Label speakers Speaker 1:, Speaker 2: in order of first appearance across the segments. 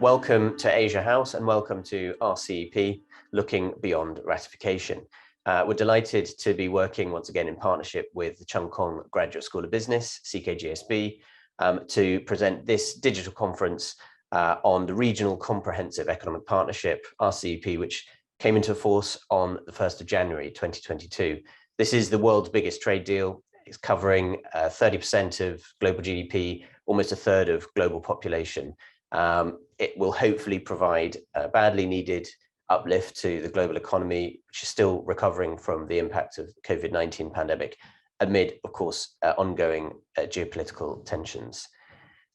Speaker 1: Welcome to Asia House and welcome to RCEP, Looking Beyond Ratification. We're delighted to be working once again in partnership with the Chung Kong Graduate School of Business, CKGSB, to present this digital conference on the Regional Comprehensive Economic Partnership, RCEP, which came into force on the 1st of January 2022. This is the world's biggest trade deal. It's covering 30% of global GDP, almost a third of global population. It will hopefully provide a badly needed uplift to the global economy, which is still recovering from the impact of the COVID-19 pandemic, amid, of course, ongoing geopolitical tensions.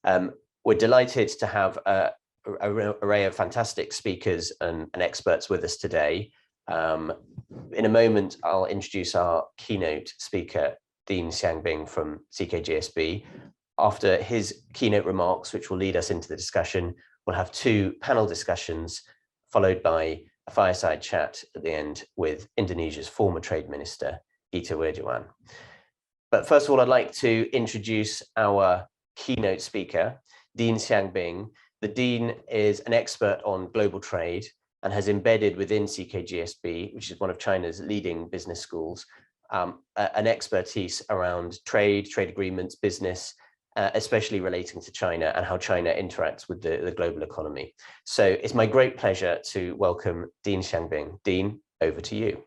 Speaker 1: We're delighted to have an array of fantastic speakers and experts with us today. In a moment, I'll introduce our keynote speaker, Dean Xiangbing from CKGSB. After his keynote remarks, which will lead us into the discussion, we'll have two panel discussions, followed by a fireside chat at the end with Indonesia's former Trade Minister, Ita Wirjawan. But first of all, I'd like to introduce our keynote speaker, Dean Xiangbing. The Dean is an expert on global trade and has embedded within CKGSB, which is one of China's leading business schools, an expertise around trade agreements, business, especially relating to China and how China interacts with the global economy. So it's my great pleasure to welcome Dean Xiangbing. Dean, over to you.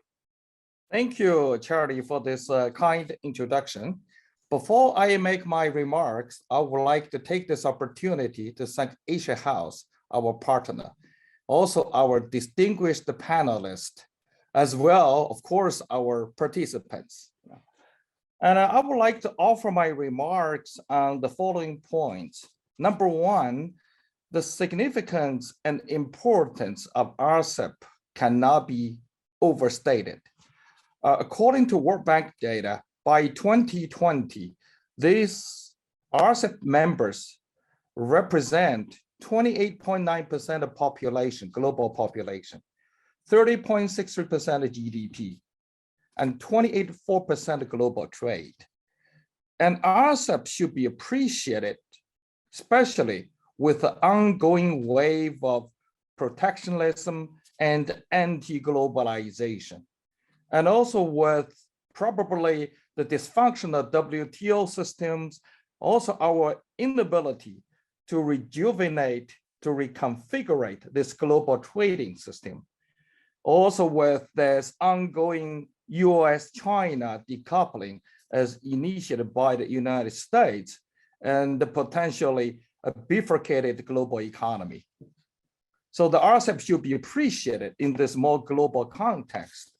Speaker 2: Thank you, Charlie, for this kind introduction. Before I make my remarks, I would like to take this opportunity to thank Asia House, our partner, also our distinguished panelists, as well, of course, our participants. And I would like to offer my remarks on the following points. Number one, the significance and importance of RCEP cannot be overstated. According to World Bank data, by 2020, these RCEP members represent 28.9% of population, global population, 30.63% of GDP, and 28.4% of global trade. And RCEP should be appreciated, especially with the ongoing wave of protectionism and anti-globalization, and also with probably the dysfunctional WTO systems, also our inability to rejuvenate, to reconfigure this global trading system. Also with this ongoing US-China decoupling as initiated by the United States and the potentially a bifurcated global economy. So the RCEP should be appreciated in this more global context.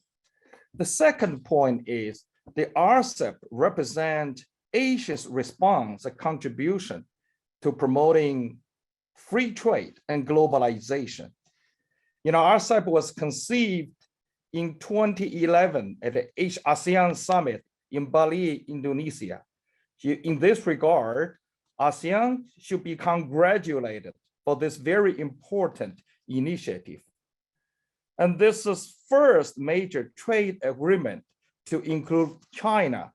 Speaker 2: The second point is the RCEP represent Asia's response, a contribution to promoting free trade and globalization. You know, RCEP was conceived in 2011 at the ASEAN Summit in Bali, Indonesia. In this regard, ASEAN should be congratulated for this very important initiative. And this is first major trade agreement to include China,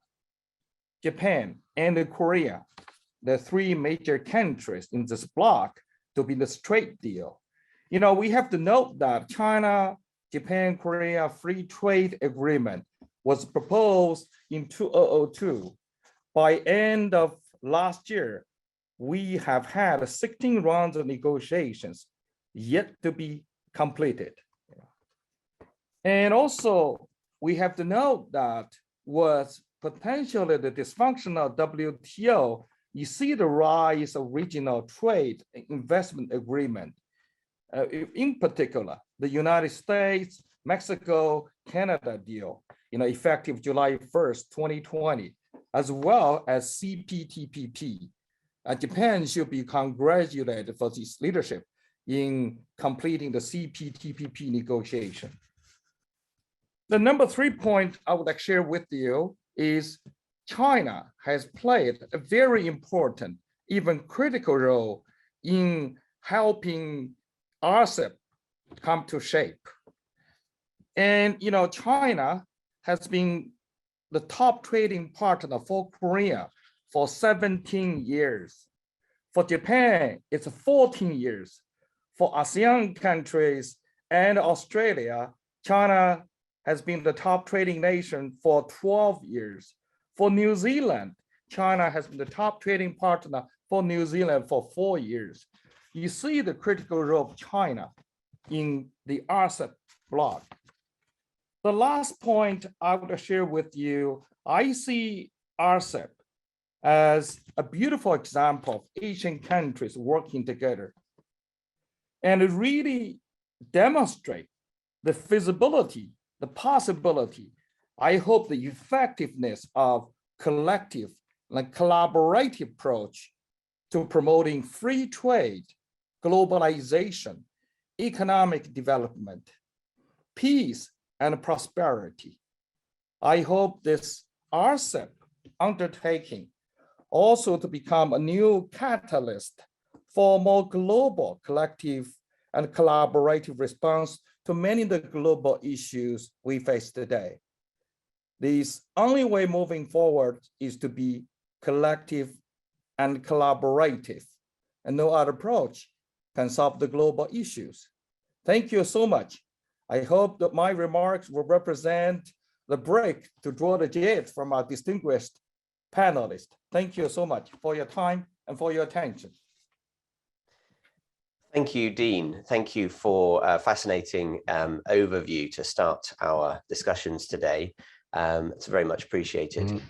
Speaker 2: Japan, and Korea, the three major countries in this bloc to be this trade deal. You know, we have to note that China, Japan, Korea free trade agreement was proposed in 2002. By end of last year, we have had 16 rounds of negotiations yet to be completed. And also, we have to note that with potentially the dysfunctional WTO, you see the rise of regional trade investment agreement. In particular, the United States, Mexico, Canada deal, effective July 1st, 2020, as well as CPTPP. Japan should be congratulated for its leadership in completing the CPTPP negotiation. The number 3 point I would like to share with you is China has played a very important, even critical role in helping RCEP come to shape. And China has been the top trading partner for Korea for 17 years. For Japan, it's 14 years. For ASEAN countries and Australia, China has been the top trading nation for 12 years. For New Zealand, China has been the top trading partner for New Zealand for 4 years. You see the critical role of China in the RCEP bloc. The last point I would share with you, I see RCEP as a beautiful example of Asian countries working together. And it really demonstrates the feasibility, the possibility, I hope the effectiveness of collective, like collaborative approach to promoting free trade, globalization, economic development, peace, and prosperity. I hope this RCEP undertaking also to become a new catalyst for more global, collective, and collaborative response to many of the global issues we face today. The only way moving forward is to be collective and collaborative, and no other approach can solve the global issues. Thank you so much. I hope that my remarks will represent the break to draw the jet from our distinguished panelists. Thank you so much for your time and for your attention.
Speaker 1: Thank you, Dean. Thank you for a fascinating overview to start our discussions today. It's very much appreciated.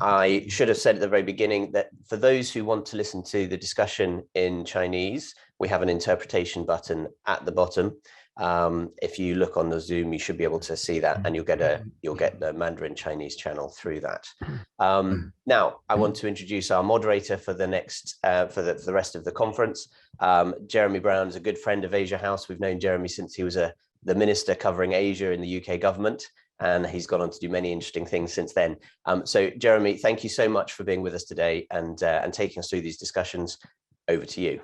Speaker 1: I should have said at the very beginning that for those who want to listen to the discussion in Chinese, we have an interpretation button at the bottom. If you look on the Zoom, you should be able to see that, and you'll get the Mandarin Chinese channel through that. Now, I want to introduce our moderator for the next for the rest of the conference. Jeremy Brown is a good friend of Asia House. We've known Jeremy since he was the minister covering Asia in the UK government, and he's gone on to do many interesting things since then. So, Jeremy, thank you so much for being with us today and taking us through these discussions. Over to you.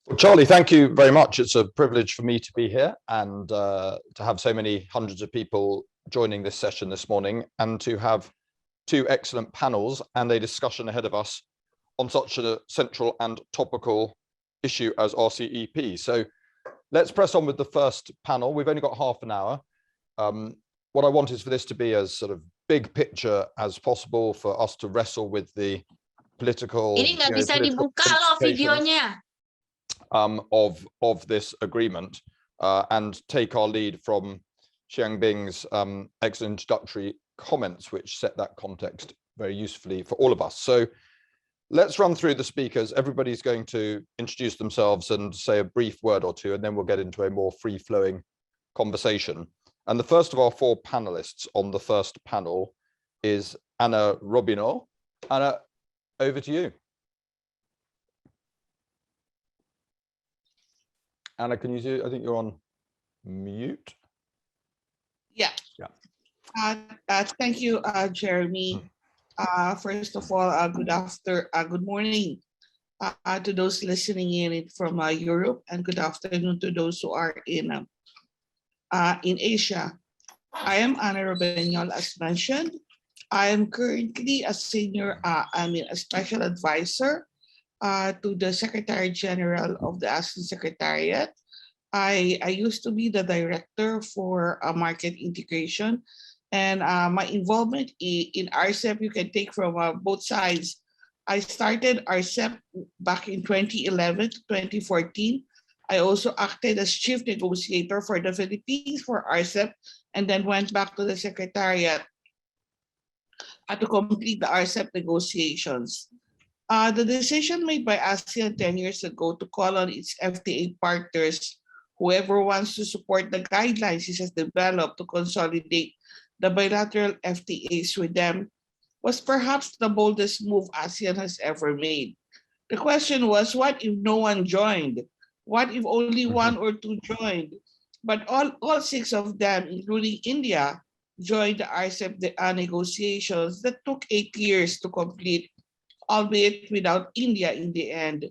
Speaker 3: Well, Charlie, thank you very much. It's a privilege for me to be here and to have so many hundreds of people joining this session this morning, and to have two excellent panels and a discussion ahead of us on such a central and topical issue as RCEP. So let's press on with the first panel. We've only got half an hour. What I want is for this to be as sort of big picture as possible, for us to wrestle with the political,
Speaker 4: Ini nggak bisa dibuka loh videonya.
Speaker 3: Of this agreement and take our lead from Xiangbing's excellent introductory comments, which set that context very usefully for all of us. So let's run through the speakers. Everybody's going to introduce themselves and say a brief word or two, and then we'll get into a more free-flowing conversation. And the first of our four panelists on the first panel is Anna Robineau. Anna, over to you. Anna, can you see? I think you're on mute.
Speaker 5: Yeah. Thank you, Jeremy. First of all, good morning to those listening in from Europe, and good afternoon to those who are in Asia. I am Anna Robineau, as mentioned. I am currently a a special advisor to the Secretary General of the ASEAN Secretariat. I used to be the director for market integration, and my involvement in RCEP you can take from both sides. I started RCEP back in 2011 to 2014. I also acted as chief negotiator for the Philippines for RCEP, and then went back to the Secretariat to complete the RCEP negotiations. The decision made by ASEAN 10 years ago to call on its FTA partners, whoever wants to support the guidelines it has developed to consolidate the bilateral FTAs with them, was perhaps the boldest move ASEAN has ever made. The question was, what if no one joined? What if only one or two joined? But all six of them, including India, joined the RCEP negotiations that took 8 years to complete, albeit without India in the end.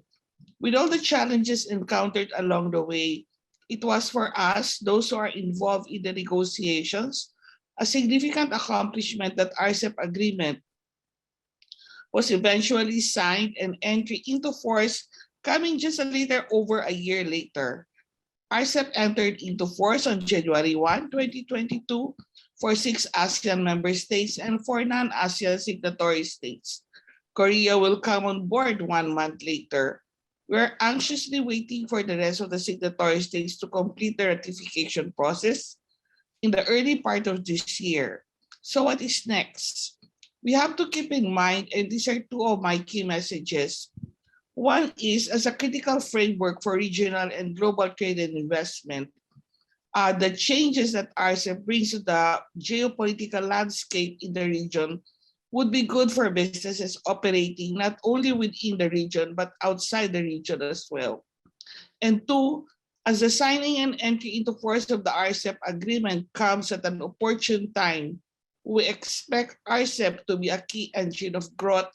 Speaker 5: With all the challenges encountered along the way, it was for us, those who are involved in the negotiations, a significant accomplishment that RCEP agreement was eventually signed and entry into force Coming just a little over a year later, RCEP entered into force on January 1, 2022 for 6 ASEAN member states and 4 non-ASEAN signatory states. Korea will come on board 1 month later. We're anxiously waiting for the rest of the signatory states to complete the ratification process in the early part of this year. So what is next? We have to keep in mind, and these are 2 of my key messages. One is, as a critical framework for regional and global trade and investment, the changes that RCEP brings to the geopolitical landscape in the region would be good for businesses operating not only within the region, but outside the region as well. And 2, as the signing and entry into force of the RCEP agreement comes at an opportune time, we expect RCEP to be a key engine of growth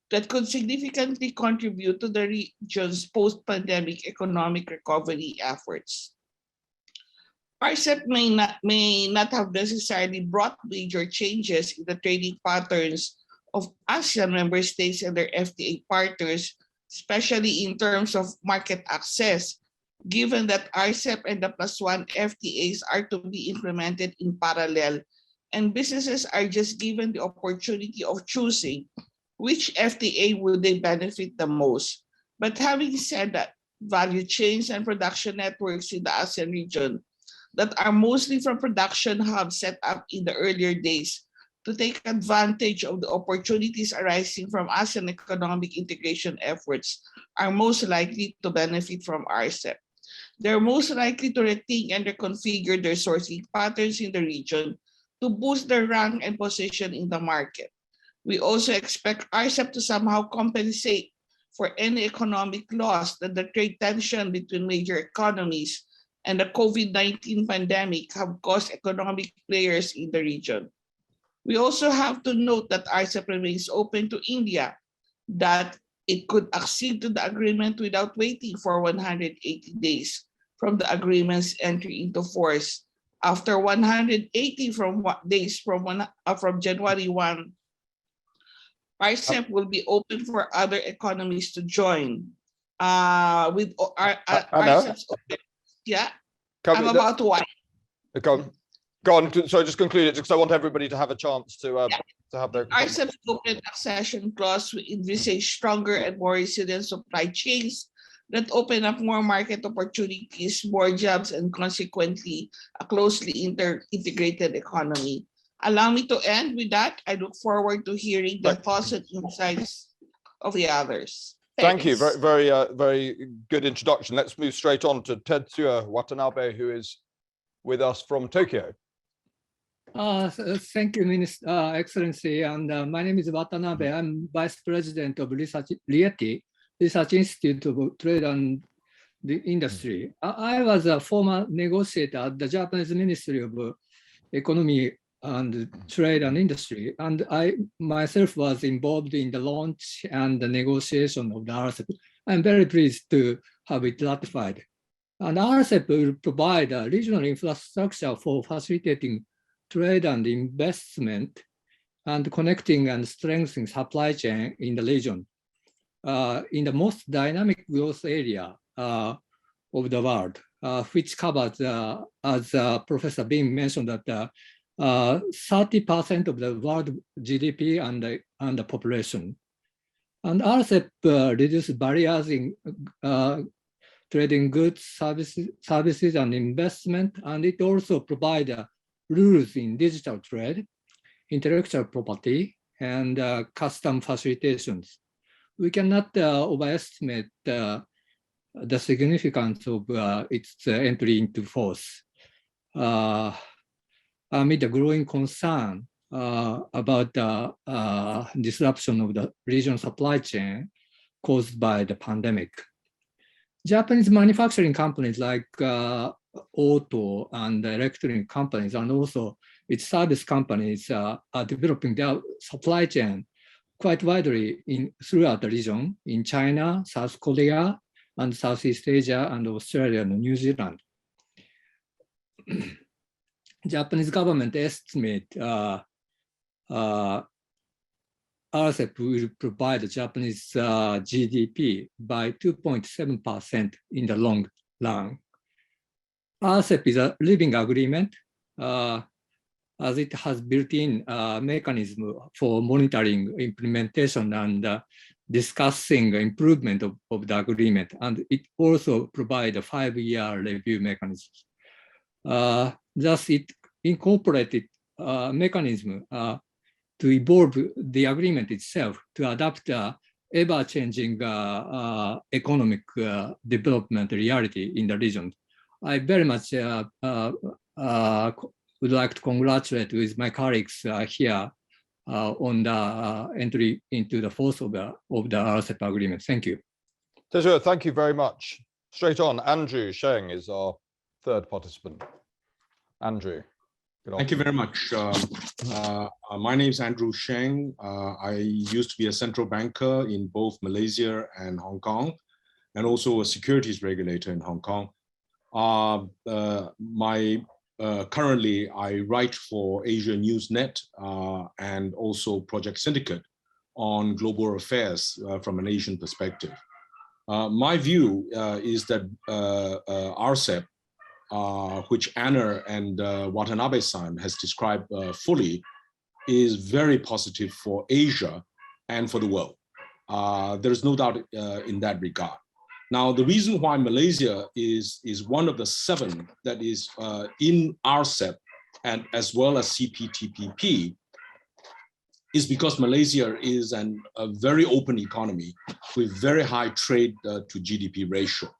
Speaker 5: that could significantly contribute to the region's post-pandemic economic recovery efforts. RCEP may not have necessarily brought major changes in the trading patterns of ASEAN member states and their FTA partners, especially in terms of market access, given that RCEP and the +1 FTAs are to be implemented in parallel, and businesses are just given the opportunity of choosing which FTA would they benefit the most. But having said that, value chains and production networks in the ASEAN region that are mostly from production hubs set up in the earlier days to take advantage of the opportunities arising from ASEAN economic integration efforts are most likely to benefit from RCEP. They're most likely to rethink and reconfigure their sourcing patterns in the region to boost their rank and position in the market. We also expect RCEP to somehow compensate for any economic loss that the trade tension between major economies and the COVID-19 pandemic have caused economic players in the region. We also have to note that RCEP remains open to India, that it could accede to the agreement without waiting for 180 days from the agreement's entry into force. After 180 days from January 1, RCEP will be open for other economies to join. With RCEP's open. Yeah, I'm about to wipe.
Speaker 3: Go on. So just conclude it, because I want everybody to have a chance to have their.
Speaker 5: RCEP's open accession clause will envisage stronger and more resilient supply chains that open up more market opportunities, more jobs, and consequently a closely integrated economy. Allow me to end with that. I look forward to hearing the thoughts and insights of the others.
Speaker 3: Thank you. Very, very good introduction. Let's move straight on to Tetsuya Watanabe, who is with us from Tokyo.
Speaker 6: Thank you, Minister, Excellency. And my name is Watanabe. I'm Vice President of RIETI, Research Institute of Trade and the Industry. I was a former negotiator at the Japanese Ministry of Economy and Trade and Industry, and I myself was involved in the launch and the negotiation of the RCEP. I'm very pleased to have it ratified. And RCEP will provide a regional infrastructure for facilitating trade and investment and connecting and strengthening supply chain in the region, in the most dynamic growth area of the world, which covers, as Professor Beam mentioned, that 30% of the world GDP and the population. And RCEP reduces barriers in trading goods, services and investment, and it also provides rules in digital trade, intellectual property, and custom facilitations. We cannot overestimate the significance of its entry into force. Amid the growing concern about the disruption of the regional supply chain caused by the pandemic. Japanese manufacturing companies like auto and electronic companies, and also its service companies are developing their supply chain quite widely throughout the region, in China, South Korea, and Southeast Asia, and Australia and New Zealand. Japanese government estimate RCEP will provide Japanese GDP by 2.7% in the long run. RCEP is a living agreement as it has built-in mechanism for monitoring implementation and discussing improvement of the agreement. And it also provides a 5-year review mechanism. Thus, it incorporated mechanism to evolve the agreement itself to adapt ever-changing economic development reality in the region. I very much would like to congratulate with my colleagues here on the entry into the force of the RCEP agreement. Thank you.
Speaker 3: Tejo, thank you very much. Straight on, Andrew Sheng is our third participant. Andrew.
Speaker 7: Thank you very much. My name is Andrew Sheng. I used to be a central banker in both Malaysia and Hong Kong, and also a securities regulator in Hong Kong. Currently, I write for Asia Newsnet and also Project Syndicate on global affairs from an Asian perspective. My view is that RCEP, which Anna and Watanabe-san has described fully, is very positive for Asia and for the world. There is no doubt in that regard. Now, the reason why Malaysia is one of the 7 that is in RCEP and as well as CPTPP is because Malaysia is a very open economy with very high trade to GDP ratio.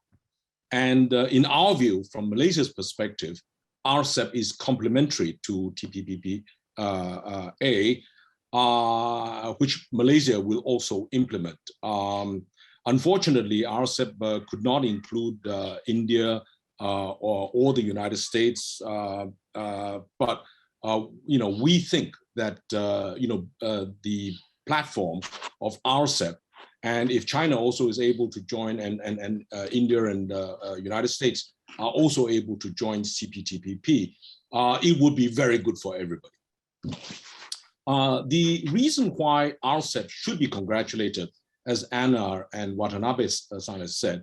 Speaker 7: And in our view, from Malaysia's perspective, RCEP is complementary to TPPA, which Malaysia will also implement. Unfortunately, RCEP could not include India or the United States, but we think that the platform of RCEP, and if China also is able to join, and India and United States are also able to join CPTPP, it would be very good for everybody. The reason why RCEP should be congratulated, as Anna and Watanabe-san has said,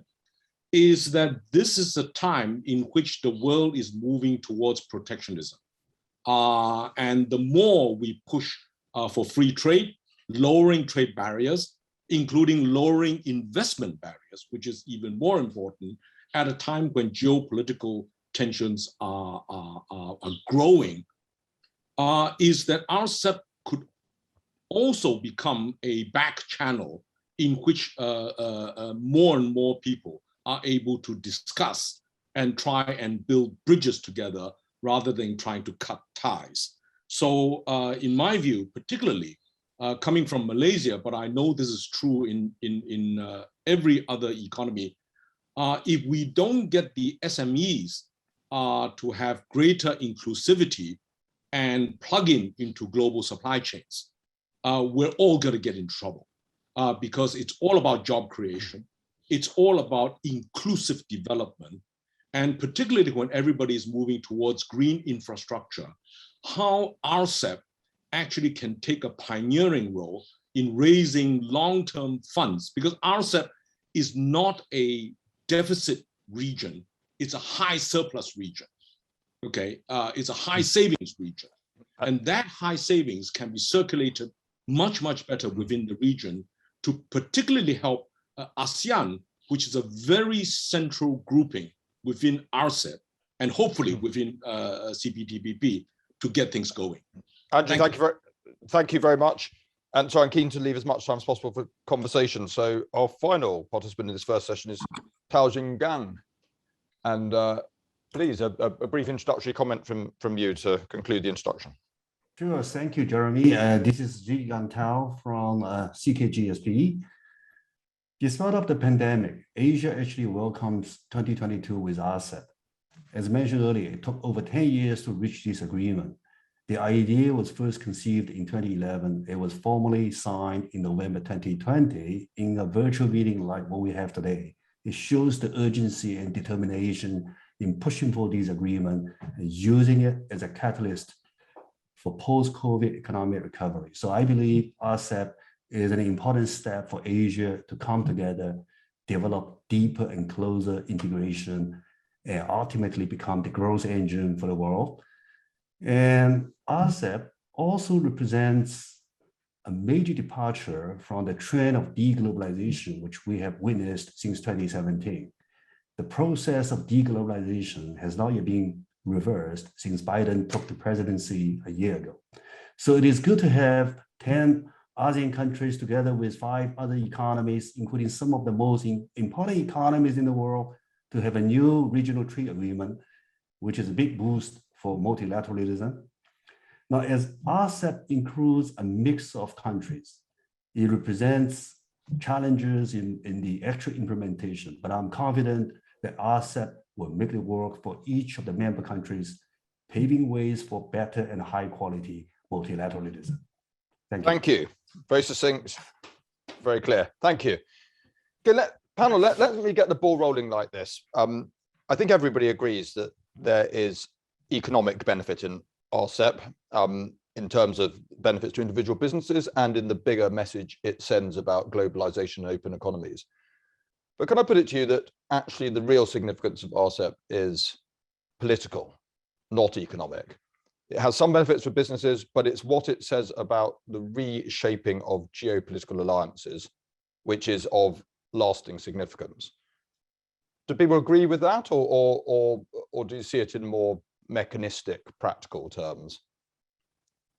Speaker 7: is that this is a time in which the world is moving towards protectionism. And the more we push for free trade, lowering trade barriers, including lowering investment barriers, which is even more important at a time when geopolitical tensions are growing, is that RCEP could also become a back channel in which more and more people are able to discuss and try and build bridges together rather than trying to cut ties. So in my view, particularly coming from Malaysia, but I know this is true in every other economy, if we don't get the SMEs to have greater inclusivity and plug into global supply chains, we're all going to get in trouble. Because it's all about job creation. It's all about inclusive development. And particularly when everybody is moving towards green infrastructure, how RCEP actually can take a pioneering role in raising long-term funds, because RCEP is not a deficit region, it's a high surplus region, okay? It's a high savings region. And that high savings can be circulated much, much better within the region to particularly help ASEAN, which is a very central grouping within RCEP and hopefully within CPTPP to get things going.
Speaker 3: Andrew, thank you very much. And so I'm keen to leave as much time as possible for conversation. So our final participant in this first session is Taojing Gang. And please, a brief introductory comment from you to conclude the introduction.
Speaker 8: Sure, thank you, Jeremy. This is Zhigang Tao from CKGSB. Despite of the pandemic, Asia actually welcomes 2022 with RCEP. As mentioned earlier, it took over 10 years to reach this agreement. The idea was first conceived in 2011. It was formally signed in November 2020 in a virtual meeting like what we have today. It shows the urgency and determination in pushing for this agreement and using it as a catalyst for post-COVID economic recovery. So I believe RCEP is an important step for Asia to come together, develop deeper and closer integration, and ultimately become the growth engine for the world. And RCEP also represents a major departure from the trend of deglobalization, which we have witnessed since 2017. The process of deglobalization has not yet been reversed since Biden took the presidency a year ago. So it is good to have 10 ASEAN countries together with 5 other economies, including some of the most important economies in the world, to have a new regional trade agreement, which is a big boost for multilateralism. Now, as RCEP includes a mix of countries, it represents challenges in the actual implementation, but I'm confident that RCEP will make it work for each of the member countries, paving ways for better and high quality multilateralism.
Speaker 3: Thank you. Very succinct, very clear. Thank you. Okay, panel, let me get the ball rolling like this. I think everybody agrees that there is economic benefit in RCEP in terms of benefits to individual businesses and in the bigger message it sends about globalization and open economies. But can I put it to you that actually the real significance of RCEP is political, not economic? It has some benefits for businesses, but it's what it says about the reshaping of geopolitical alliances, which is of lasting significance. Do people agree with that, or do you see it in more mechanistic, practical terms?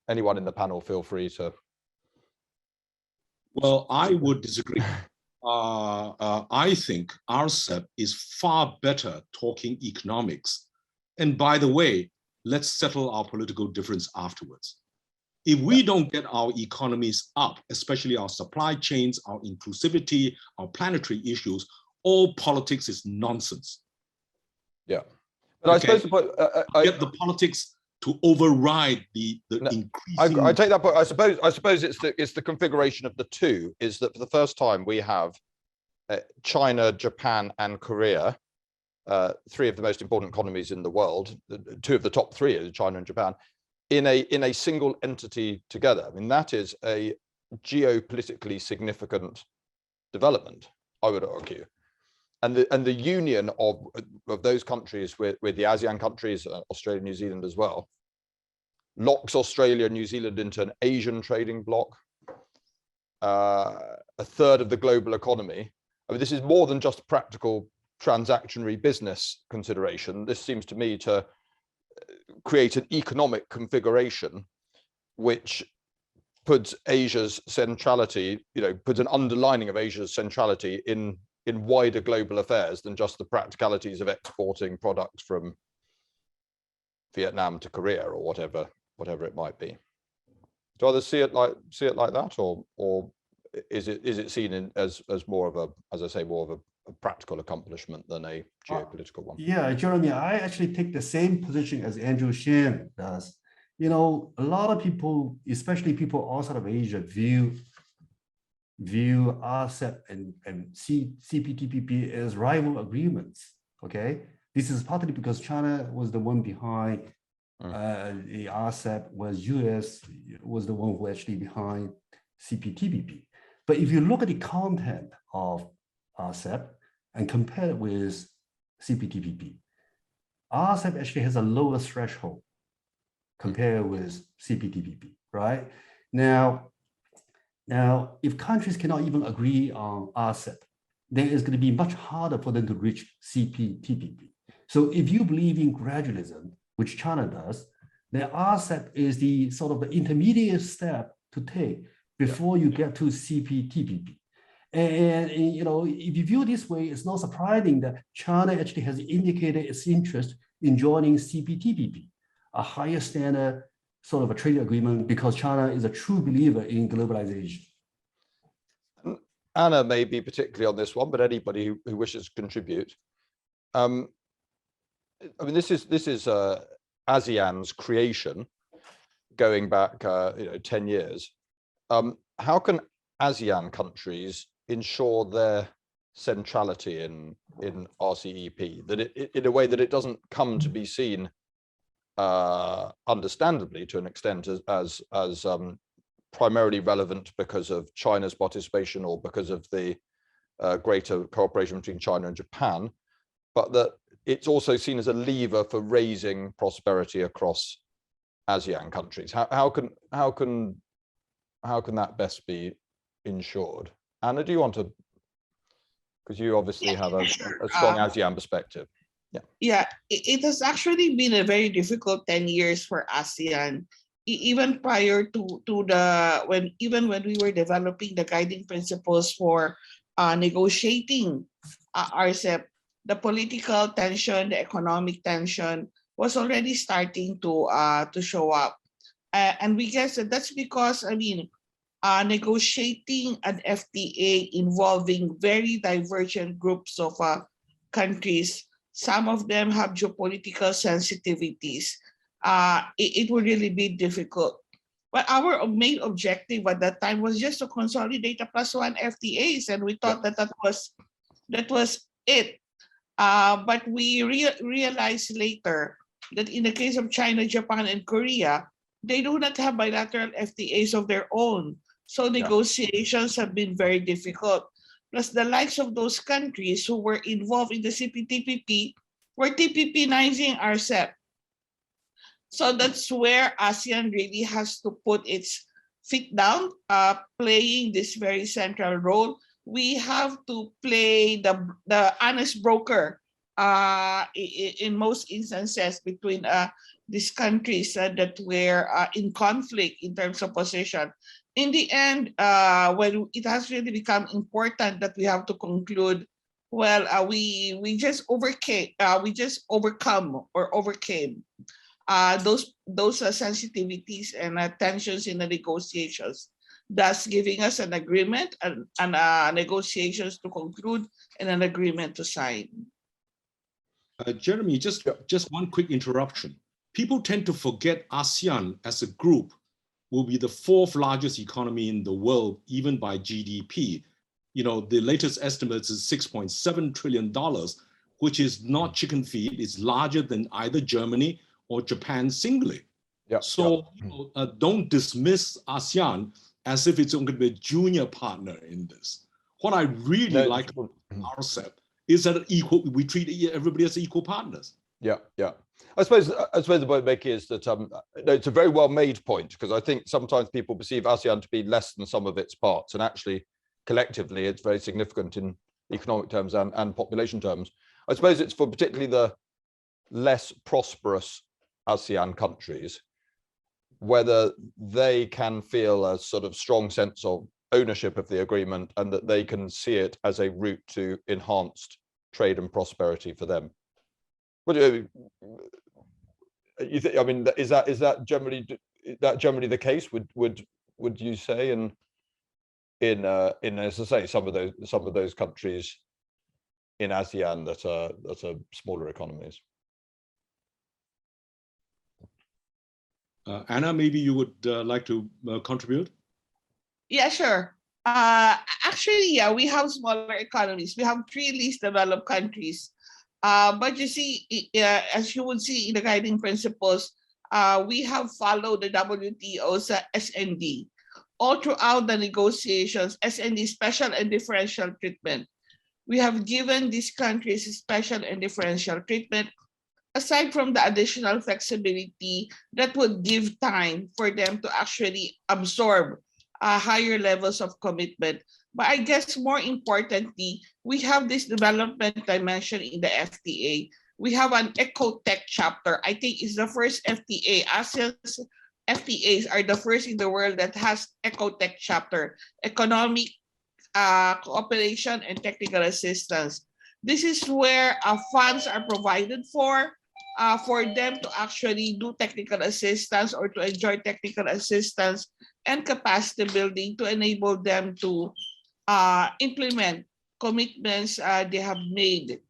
Speaker 3: Anyone in the panel, feel free to.
Speaker 7: Well, I would disagree. I think RCEP is far better talking economics. And by the way, let's settle our political difference afterwards. If we don't get our economies up, especially our supply chains, our inclusivity, our planetary issues, all politics is nonsense.
Speaker 3: Yeah, but okay. I suppose
Speaker 7: get the politics to override the increasing.
Speaker 3: I take that point. I suppose it's the configuration of the two. Is that for the first time we have China, Japan, and Korea, 3 of the most important economies in the world. 2 of the top 3 are China and Japan, in a single entity together. I mean, that is a geopolitically significant development, I would argue. And the union of those countries with the ASEAN countries, Australia, New Zealand as well, locks Australia and New Zealand into an Asian trading bloc, a third of the global economy. I mean, this is more than just practical transactionary business consideration. This seems to me to create an economic configuration which puts Asia's centrality, puts an underlining of Asia's centrality in wider global affairs than just the practicalities of exporting products from Vietnam to Korea or whatever it might be. Do others see it like that, or is it seen as more of a, as I say, more of a practical accomplishment than a geopolitical one?
Speaker 8: Yeah, Jeremy, I actually take the same position as Andrew Shen does. A lot of people, especially people outside of Asia, view RCEP and CPTPP as rival agreements. Okay, this is partly because China was the one behind the RCEP, whereas US was the one who actually behind CPTPP. But if you look at the content of RCEP and compare it with CPTPP, RCEP actually has a lower threshold compared with CPTPP, right? Now, if countries cannot even agree on RCEP, then it's going to be much harder for them to reach CPTPP. So if you believe in gradualism, which China does, then RCEP is the sort of the intermediate step to take before you get to CPTPP. And if you view it this way, it's not surprising that China actually has indicated its interest in joining CPTPP, a higher standard sort of a trade agreement, because China is a true believer in globalization.
Speaker 3: Anna may be particularly on this one, but anybody who wishes to contribute. I mean, this is ASEAN's creation, going back 10 years. How can ASEAN countries ensure their centrality in RCEP, that in a way that it doesn't come to be seen, understandably to an extent, as primarily relevant because of China's participation or because of the greater cooperation between China and Japan, but that it's also seen as a lever for raising prosperity across ASEAN countries. How can that best be ensured? Anna, do you want to, because you obviously have a strong ASEAN perspective.
Speaker 5: Yeah, it has actually been a very difficult 10 years for ASEAN, even prior to when we were developing the guiding principles for negotiating RCEP, the political tension, the economic tension was already starting to show up. And we guess that's because, I mean, negotiating an FTA involving very divergent groups of countries, some of them have geopolitical sensitivities. It would really be difficult. But our main objective at that time was just to consolidate the +1 FTAs, and we thought that was it. But we realized later that in the case of China, Japan, and Korea, they do not have bilateral FTAs of their own. So negotiations have been very difficult. Plus the likes of those countries who were involved in the CPTPP were TPP-izing RCEP. So that's where ASEAN really has to put its feet down, playing this very central role. We have to play the honest broker in most instances between these countries that were in conflict in terms of position. In the end, when it has really become important that we have to conclude, well, we just overcame those sensitivities and tensions in the negotiations, thus giving us an agreement and negotiations to conclude and an agreement to sign.
Speaker 7: Jeremy, just one quick interruption. People tend to forget ASEAN as a group will be the 4th largest economy in the world, even by GDP. You know, the latest estimates is $6.7 trillion, which is not chicken feed. It's larger than either Germany or Japan singly. So you know, don't dismiss ASEAN as if it's going to be a junior partner in this. What I really like about RCEP is that we treat everybody as equal partners.
Speaker 3: I suppose the point I'm making is that it's a very well made point, because I think sometimes people perceive ASEAN to be less than some of its parts, and actually collectively it's very significant in economic terms and population terms. I suppose it's for particularly the less prosperous ASEAN countries, whether they can feel a sort of strong sense of ownership of the agreement and that they can see it as a route to enhanced trade and prosperity for them. What do you think? I mean, is that generally the case? Would you say in as I say, some of those countries in ASEAN that are smaller economies?
Speaker 7: Anna, maybe you would like to contribute?
Speaker 5: Yeah, sure. Actually, yeah, we have smaller economies. We have 3 least developed countries. But you see, as you would see in the guiding principles, we have followed the WTO's SND. All throughout the negotiations, SND, special and differential treatment. We have given these countries special and differential treatment, aside from the additional flexibility that would give time for them to actually absorb higher levels of commitment. But I guess more importantly, we have this development dimension in the FTA. We have an eco-tech chapter. I think it's the first FTA. ASEAN's FTAs are the first in the world that has eco-tech chapter, economic cooperation and technical assistance. This is where funds are provided for them to actually do technical assistance or to enjoy technical assistance and capacity building to enable them to implement commitments they have made.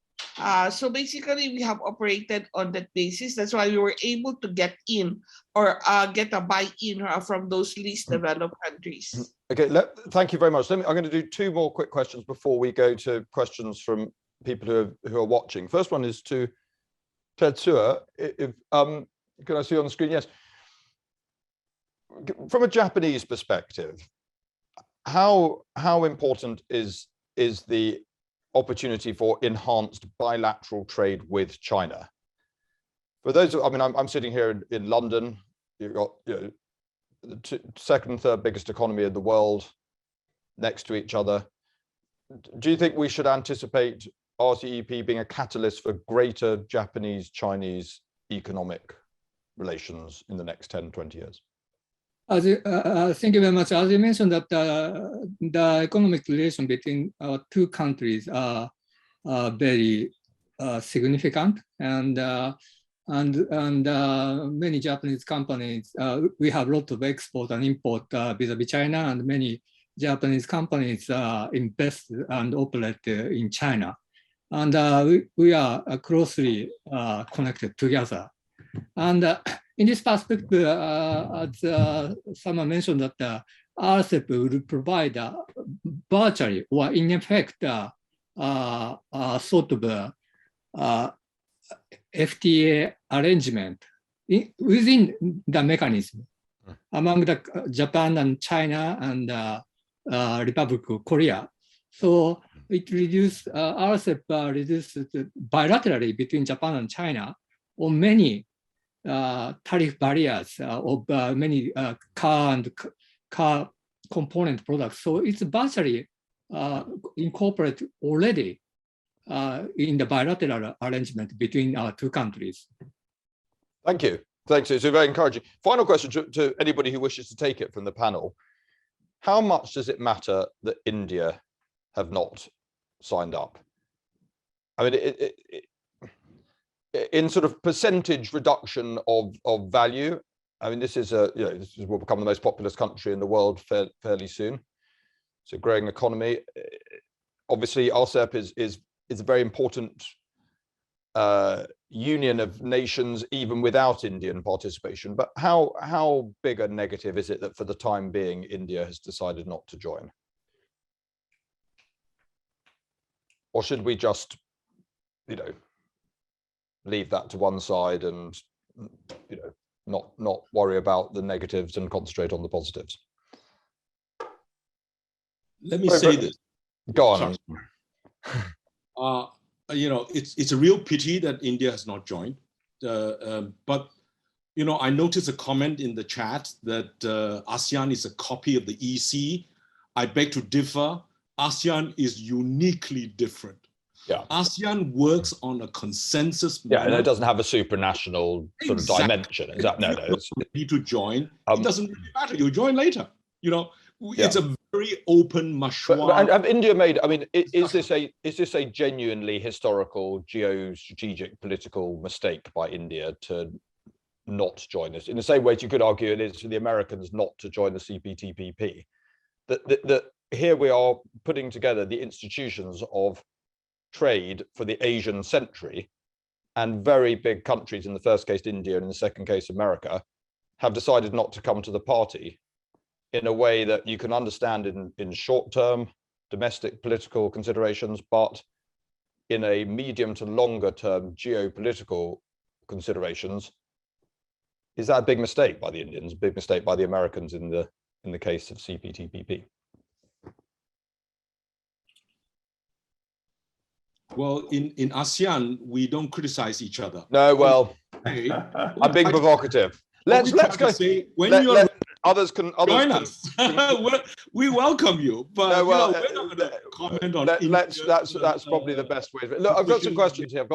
Speaker 5: So basically, we have operated on that basis. That's why we were able to get in or get a buy-in from those least developed countries.
Speaker 3: Okay, thank you very much. I'm going to do 2 more quick questions before we go to questions from people who are watching. First one is to Tetsuya. Can I see you on the screen? Yes. from a Japanese perspective, how important is the opportunity for enhanced bilateral trade with China? For those, I mean, I'm sitting here in London. You've got, you know, the second and third biggest economy in the world next to each other. Do you think we should anticipate RCEP being a catalyst for greater Japanese-Chinese economic relations in the next 10, 20 years?
Speaker 6: Thank you very much. As you mentioned, that the economic relation between our two countries are very significant, and many Japanese companies, we have a lot of export and import vis-a-vis China, and many Japanese companies invest and operate in China, and we are closely connected together. And in this perspective, as someone mentioned, that RCEP will provide virtually, or in effect, sort of FTA arrangement within the mechanism among the Japan and China and Republic of Korea. So it reduces, RCEP reduces bilaterally between Japan and China on many tariff barriers of many car and car component products. So it's virtually incorporated already in the bilateral arrangement between our two countries.
Speaker 3: Thank you. Thanks. It's very encouraging. Final question to anybody who wishes to take it from the panel. How much does it matter that India have not signed up? I mean, in sort of percentage reduction of value, I mean, this is this will become the most populous country in the world fairly soon. It's a growing economy. Obviously, RCEP is a very important union of nations, even without Indian participation. But how big a negative is it that for the time being, India has decided not to join? Or should we just, leave that to one side and, not worry about the negatives and concentrate on the positives?
Speaker 7: Let me say this.
Speaker 3: Go on.
Speaker 7: It's a real pity that India has not joined. But, I noticed a comment in the chat that ASEAN is a copy of the EC. I beg to differ. ASEAN is uniquely different.
Speaker 3: Yeah.
Speaker 7: ASEAN works on a consensus.
Speaker 3: Yeah, and it doesn't have a supranational sort of dimension. Is that no?
Speaker 7: Need to join. It doesn't really matter. You join later. It's a very open mashwar.
Speaker 3: And have India made? I mean, is this a genuinely historical, geostrategic, political mistake by India to not join this? In the same way, you could argue it is for the Americans not to join the CPTPP. That here we are putting together the institutions of trade for the Asian century, and very big countries, in the first case India and in the second case America, have decided not to come to the party in a way that you can understand in short-term domestic political considerations, but in a medium to longer term geopolitical considerations. Is that a big mistake by the Indians, a big mistake by the Americans in the case of CPTPP?
Speaker 7: Well, in ASEAN, we don't criticize each other.
Speaker 3: No, well, I'm being provocative. Let's go. Others can join us.
Speaker 7: We welcome you, but we're not going to comment on.
Speaker 3: That's probably the best way. Look, I've got some questions here.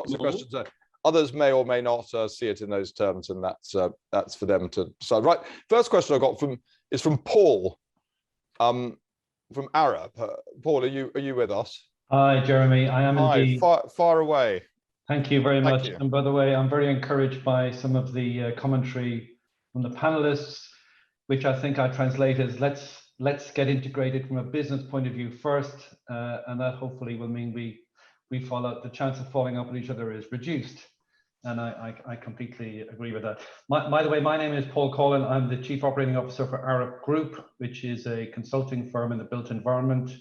Speaker 3: Others may or may not see it in those terms, and that's for them to decide. Right. First question I got is from Paul, from Arab. Paul, are you with us?
Speaker 9: Hi, Jeremy. I am indeed.
Speaker 3: Far away.
Speaker 9: Thank you very much. And by the way, I'm very encouraged by some of the commentary from the panelists, which I think I translate as let's get integrated from a business point of view first, and that hopefully will mean we follow. The chance of falling out with each other is reduced, and I completely agree with that. By the way, my name is Paul Collin. I'm the Chief Operating Officer for Arab Group, which is a consulting firm in the built environment.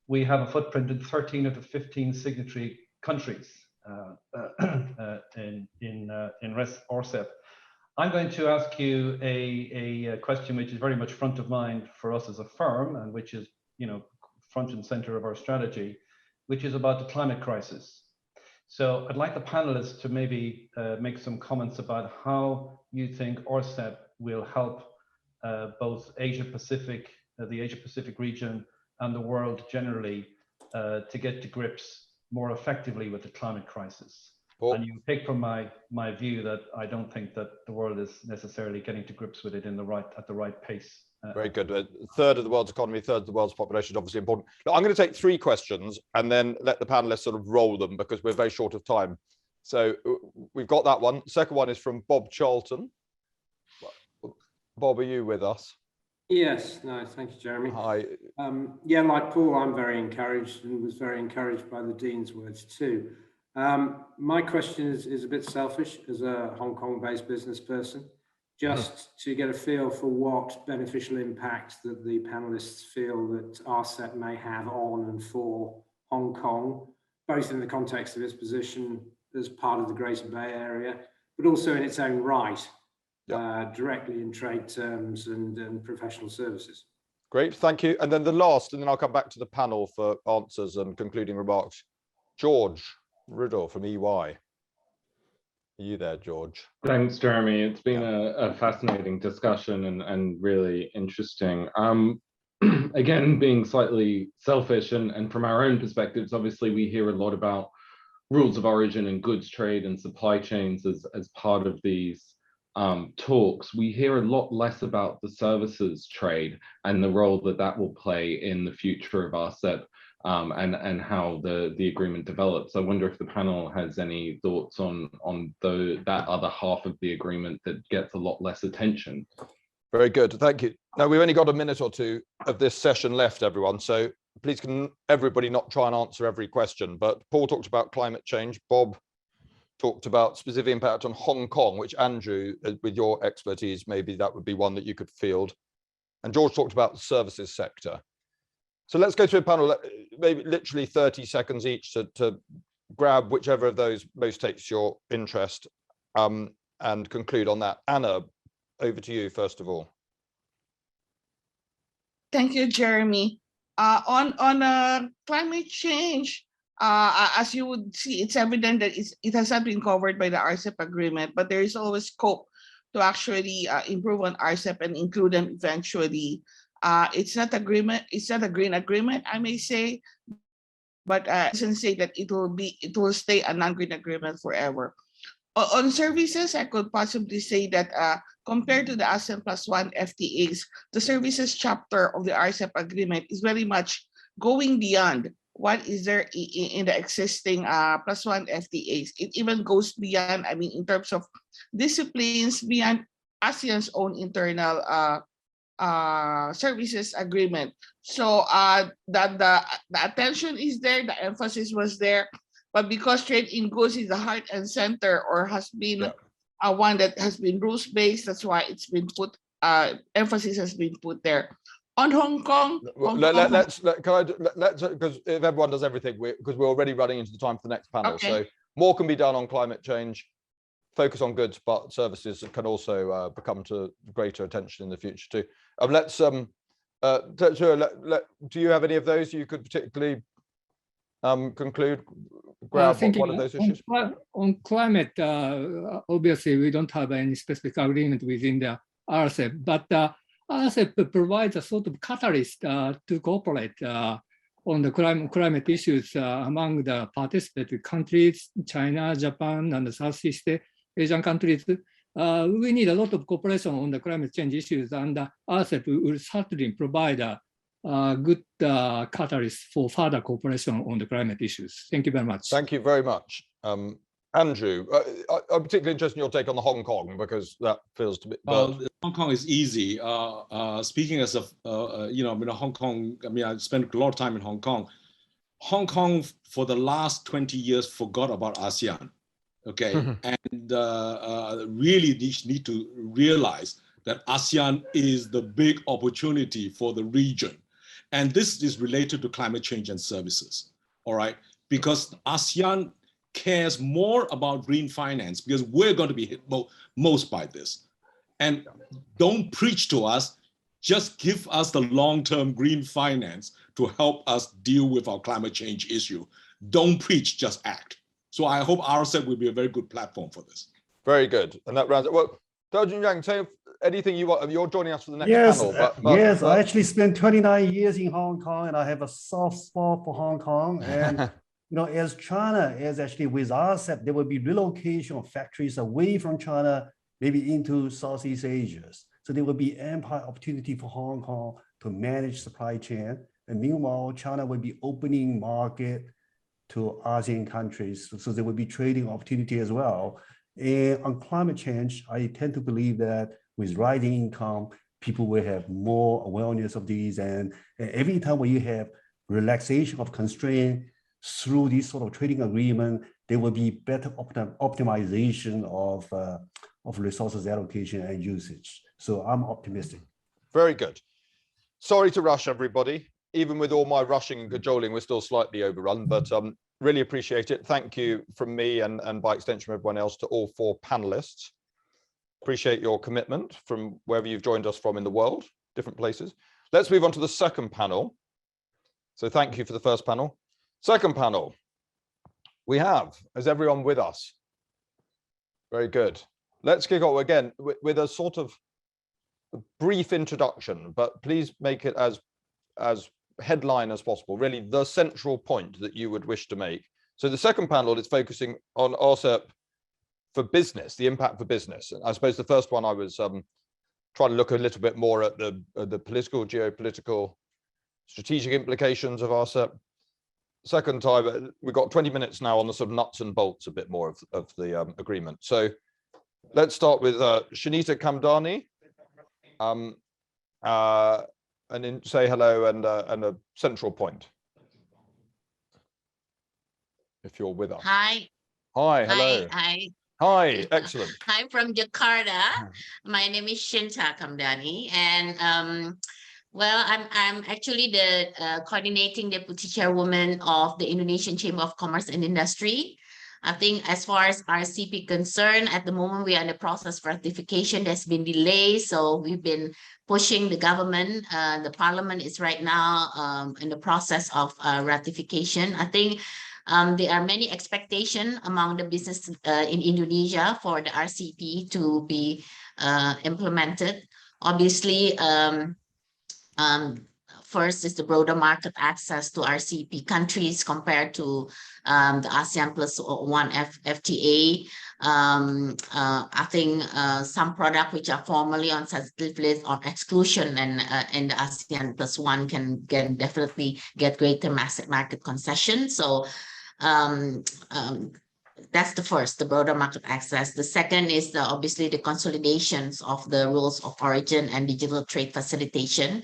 Speaker 9: We have a footprint in 13 of the 15 signatory countries in RCEP. I'm going to ask you a question which is very much front of mind for us as a firm, and which is, front and center of our strategy, which is about the climate crisis. So I'd like the panelists to maybe make some comments about how you think RCEP will help both Asia Pacific, the Asia Pacific region, and the world generally to get to grips more effectively with the climate crisis. And you pick from my view that I don't think that the world is necessarily getting to grips with it at the right pace.
Speaker 3: Very good. A third of the world's economy, a third of the world's population is obviously important. Now, I'm going to take 3 questions and then let the panelists sort of roll them because we're very short of time. So we've got that one. The second one is from Bob Charlton. Bob, are you with us?
Speaker 10: Yes, no, thank you, Jeremy.
Speaker 3: Hi.
Speaker 10: Yeah, like Paul, I'm very encouraged and was very encouraged by the Dean's words too. My question is a bit selfish as a Hong Kong-based business person, just to get a feel for what beneficial impact that the panelists feel that RCEP may have on and for Hong Kong, both in the context of its position as part of the Greater Bay Area, but also in its own right, directly in trade terms and professional services.
Speaker 3: Great, thank you. And then the last, and then I'll come back to the panel for answers and concluding remarks. George Riddle from EY. Are you there, George?
Speaker 11: Thanks, Jeremy. It's been a fascinating discussion and really interesting. Again, being slightly selfish and from our own perspectives, obviously we hear a lot about rules of origin and goods trade and supply chains as part of these talks. We hear a lot less about the services trade and the role that will play in the future of RCEP. And how the agreement develops. I wonder if the panel has any thoughts on that other half of the agreement that gets a lot less attention.
Speaker 3: Very good, thank you. Now we've only got a minute or two of this session left, everyone. So please can everybody not try and answer every question. But Paul talked about climate change. Bob talked about specific impact on Hong Kong, which Andrew, with your expertise, maybe that would be one that you could field. And George talked about the services sector. So let's go to a panel, maybe literally 30 seconds each to grab whichever of those most takes your interest and conclude on that. Anna, over to you first of all.
Speaker 5: Thank you, Jeremy. On climate change, as you would see, it's evident that it has not been covered by the RCEP agreement, but there is always scope to actually improve on RCEP and include them eventually. It's not a green agreement, I may say, but I can say that it will stay a non-green agreement forever. On services, I could possibly say that compared to the ASEAN +1 FTAs, the services chapter of the RCEP agreement is very much going beyond what is there in the existing +1 FTAs. It even goes beyond, I mean, in terms of disciplines, beyond ASEAN's own internal services agreement. So the attention is there, the emphasis was there, but because trade in goods is the heart and center, or has been one that has been rules-based, that's why it's been put, emphasis has been put there. On Hong Kong,
Speaker 3: let's because if everyone does everything, because we're already running into the time for the next panel. Okay. So more can be done on climate change. Focus on goods, but services can also become to greater attention in the future too. Do you have any of those you could particularly conclude? Grab one of those issues?
Speaker 6: On climate, obviously we don't have any specific agreement within the RCEP, but RCEP provides a sort of catalyst to cooperate on the climate issues among the participating countries, China, Japan, and the Southeast Asian countries. We need a lot of cooperation on the climate change issues, and RCEP will certainly provide a good catalyst for further cooperation on the climate issues. Thank you very much.
Speaker 3: Thank you very much. Andrew, I'm particularly interested in your take on the Hong Kong, because that feels to be...
Speaker 7: Hong Kong is easy. Speaking as of, in Hong Kong, I mean, I spent a lot of time in Hong Kong. Hong Kong, for the last 20 years, forgot about ASEAN. Okay, and really need to realize that ASEAN is the big opportunity for the region. And this is related to climate change and services, all right? Because ASEAN cares more about green finance because we're going to be hit most by this. And don't preach to us, just give us the long-term green finance to help us deal with our climate change issue. Don't preach, just act. So I hope RCEP will be a very good platform for this.
Speaker 3: Very good. And that rounds it. Well, Dojin Yang, say anything you want. You're joining us for the next panel.
Speaker 8: Yes, I actually spent 29 years in Hong Kong, and I have a soft spot for Hong Kong. And as China is actually with RCEP, there will be relocation of factories away from China, maybe into Southeast Asia. So there will be ample opportunity for Hong Kong to manage supply chain. And meanwhile, China will be opening market to ASEAN countries. So there will be trading opportunity as well. And on climate change, I tend to believe that with rising income, people will have more awareness of these. And every time when you have relaxation of constraint through this sort of trading agreement, there will be better optimization of resources allocation and usage. So I'm optimistic.
Speaker 3: Very good. Sorry to rush everybody. Even with all my rushing and cajoling, we're still slightly overrun, but really appreciate it. Thank you from me and by extension from everyone else to all 4 panelists. Appreciate your commitment from wherever you've joined us from in the world, different places. Let's move on to the second panel. So thank you for the first panel. Second panel, we have, is everyone with us? Very good. Let's kick off again with a sort of brief introduction, but please make it as headline as possible, really the central point that you would wish to make. So the second panel is focusing on RCEP for business, the impact for business. And I suppose the first one I was trying to look a little bit more at the political, geopolitical, strategic implications of RCEP. Second time, we've got 20 minutes now on the sort of nuts and bolts a bit more of the agreement. So let's start with Shanita Kamdani. And then say hello and a central point, if you're with us.
Speaker 4: Hi.
Speaker 3: Hi, hello. Hi, excellent.
Speaker 4: I'm from Jakarta. My name is Shinta Kamdani, and well, I'm actually the coordinating deputy chairwoman of the Indonesian Chamber of Commerce and Industry. I think as far as RCEP concerned, at the moment we are in the process of ratification. There's been delays, so we've been pushing the government. The parliament is right now in the process of ratification. I think there are many expectations among the business in Indonesia for the RCEP to be implemented. Obviously, first is the broader market access to RCEP countries compared to the ASEAN +1 FTA. I think some products which are formally on sensitive list on exclusion and the ASEAN +1 can definitely get greater market concession. So that's the first, the broader market access. The second is obviously the consolidations of the rules of origin and digital trade facilitation.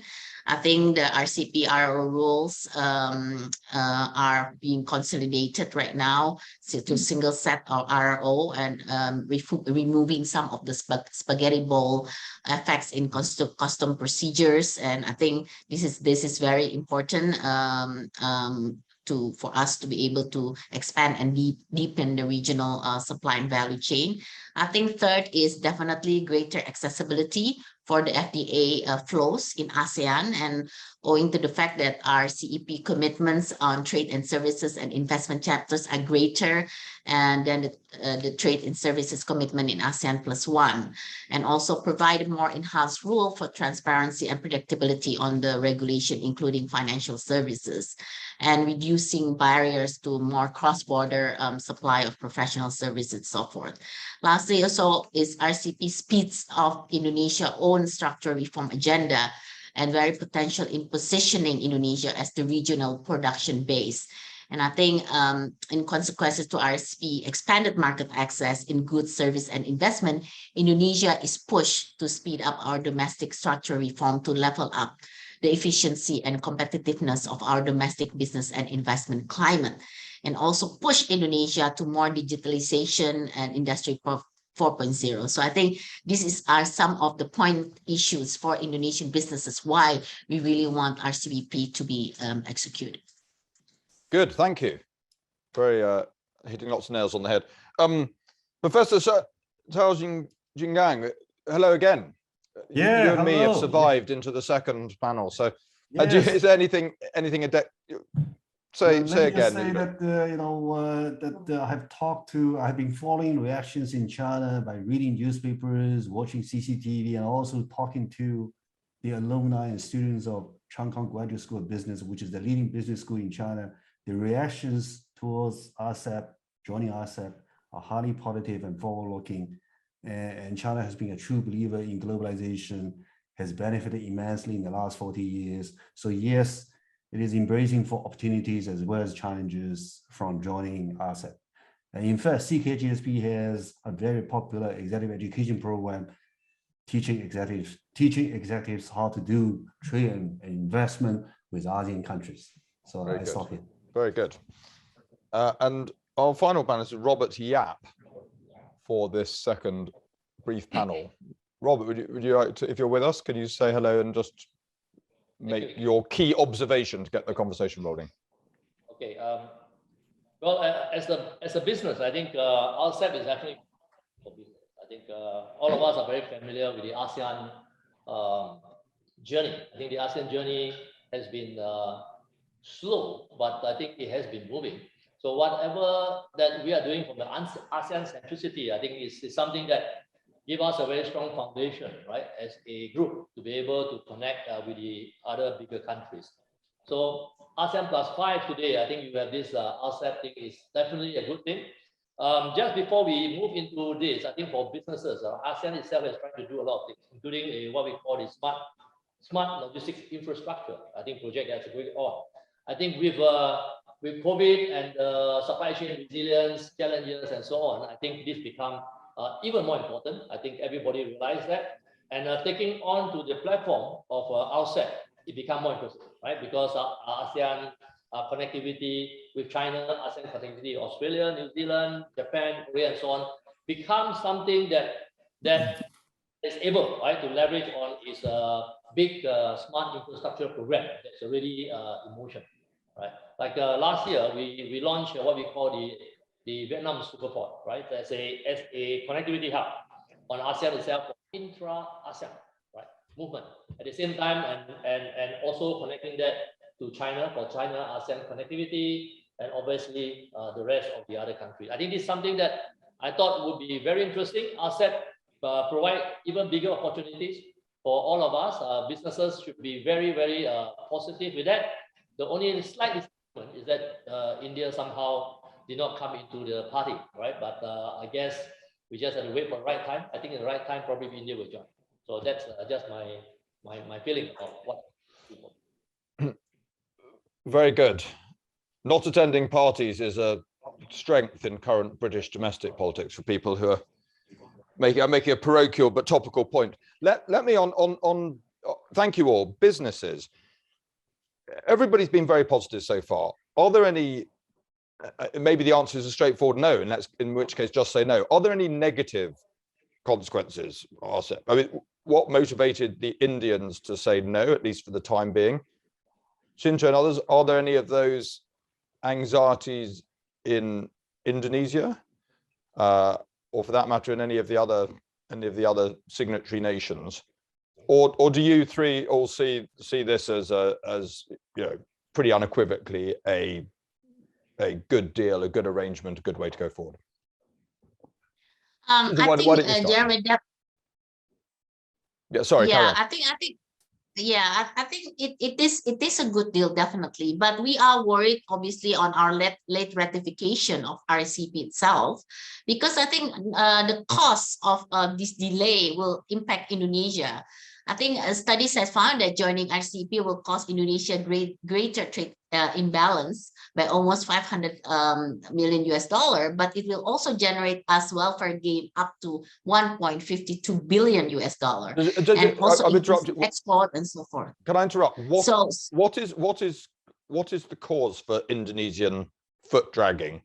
Speaker 4: I think the RCEP RO rules are being consolidated right now to a single set of RO and removing some of the spaghetti bowl effects in custom procedures. And I think this is very important for us to be able to expand and deepen the regional supply and value chain. I think third is definitely greater accessibility for the FTA flows in ASEAN, and owing to the fact that our CEP commitments on trade and services and investment chapters are greater than the trade and services commitment in ASEAN +1, and also provide more enhanced rule for transparency and predictability on the regulation, including financial services, and reducing barriers to more cross-border supply of professional services and so forth. Lastly, also is RCEP speeds of Indonesia's own structural reform agenda and very potential in positioning Indonesia as the regional production base. And I think in consequences to RCEP expanded market access in goods, service, and investment, Indonesia is pushed to speed up our domestic structural reform to level up the efficiency and competitiveness of our domestic business and investment climate, and also push Indonesia to more digitalization and industry 4.0. So I think are some of the point issues for Indonesian businesses, why we really want RCEP to be executed.
Speaker 3: Good, thank you. Very hitting lots of nails on the head. Professor Zhao Jingang, hello again.
Speaker 8: Yeah,
Speaker 3: you and me have
Speaker 8: hello.
Speaker 3: survived into the second panel. So,
Speaker 8: Yes.
Speaker 3: is there anything say
Speaker 8: Let me
Speaker 3: again?
Speaker 8: just say that I've been following reactions in China by reading newspapers, watching CCTV, and also talking to the alumni and students of Cheung Kong Graduate School of Business, which is the leading business school in China. The reactions towards RCEP, joining RCEP, are highly positive and forward-looking. And China has been a true believer in globalization, has benefited immensely in the last 40 years. So yes, it is embracing for opportunities as well as challenges from joining RCEP. And in fact, CKGSB has a very popular executive education program teaching executives how to do trade and investment with ASEAN countries. So I stop here.
Speaker 3: Very good. And our final panelist is Robert Yap for this second brief panel. Robert, would you like to, if you're with us, can you say hello and just make your key observation to get the conversation rolling?
Speaker 12: Okay. Well, as a business, I think RCEP is actually for business. I think all of us are very familiar with the ASEAN journey. I think the ASEAN journey has been slow, but I think it has been moving. So whatever that we are doing from the ASEAN centricity, I think is something that give us a very strong foundation, right, as a group to be able to connect with the other bigger countries. So ASEAN +5 today, I think you have this RCEP thing is definitely a good thing. Just before we move into this, I think for businesses, ASEAN itself is trying to do a lot of things, including what we call the smart logistics infrastructure. I think project that's going on. I think with COVID and supply chain resilience challenges and so on, I think this become even more important. I think everybody realized that, and taking on to the platform of RCEP, it become more interesting, right? Because ASEAN connectivity with China, ASEAN connectivity Australia, New Zealand, Japan, Korea, and so on, becomes something that is able, right, to leverage on its big smart infrastructure program that's already in motion, right? Like last year, we launched what we call the Vietnam Superport, right? As a connectivity hub on ASEAN itself for intra-ASEAN, right, movement. At the same time, and also connecting that to China for China ASEAN connectivity, and obviously the rest of the other countries. I think this is something that I thought would be very interesting. RCEP provide even bigger opportunities for all of us. Businesses should be very, very positive with that. The only slight disappointment is that India somehow did not come into the party, right? But I guess we just have to wait for the right time. I think at the right time, probably India will join. So that's just my feeling of what people.
Speaker 3: Very good. Not attending parties is a strength in current British domestic politics for people who are making a parochial but topical point. Let me on thank you all. Businesses, everybody's been very positive so far. Are there any, maybe the answer is a straightforward no, and in which case just say no. Are there any negative consequences? I mean, what motivated the Indians to say no, at least for the time being? Shincho and others, are there any of those anxieties in Indonesia, or for that matter in any of the other signatory nations, or do you three all see this as you know, pretty unequivocally a good deal, a good arrangement, a good way to go forward?
Speaker 4: I think Jeremy,
Speaker 3: yeah, sorry.
Speaker 4: Yeah, I think it is a good deal, definitely. But we are worried, obviously, on our late ratification of RCEP itself, because I think the cost of this delay will impact Indonesia. I think studies have found that joining RCEP will cost Indonesia greater trade imbalance by almost $500 million, but it will also generate us welfare gain up to $1.52 billion, and also export and so forth.
Speaker 3: Can I interrupt? What is the cause for Indonesian foot dragging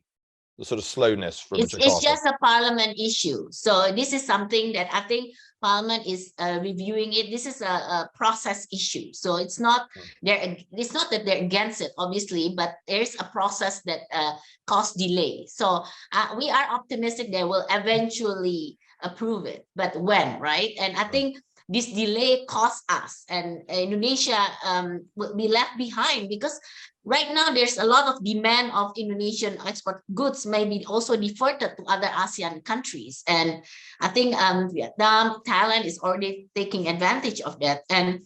Speaker 3: the sort of slowness from
Speaker 4: It's
Speaker 3: Jakarta?
Speaker 4: just a parliament issue. So this is something that I think parliament is reviewing it. This is a process issue. So it's not it's not that they're against it, obviously, but there's a process that caused delay. So we are optimistic they will eventually approve it, but when, right? And I think this delay costs us, and Indonesia will be left behind, because right now there's a lot of demand of Indonesian export goods, maybe also diverted to other ASEAN countries. And I think Vietnam, Thailand is already taking advantage of that. And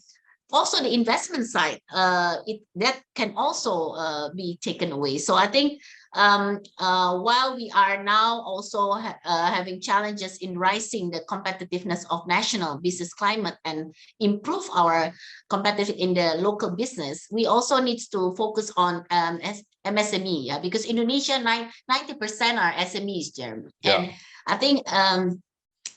Speaker 4: also the investment side, that can also be taken away. So I think while we are now also having challenges in rising the competitiveness of national business climate and improve our competitive in the local business, we also need to focus on MSME, yeah, because Indonesia 90% are SMEs, Jeremy. Yeah. And I think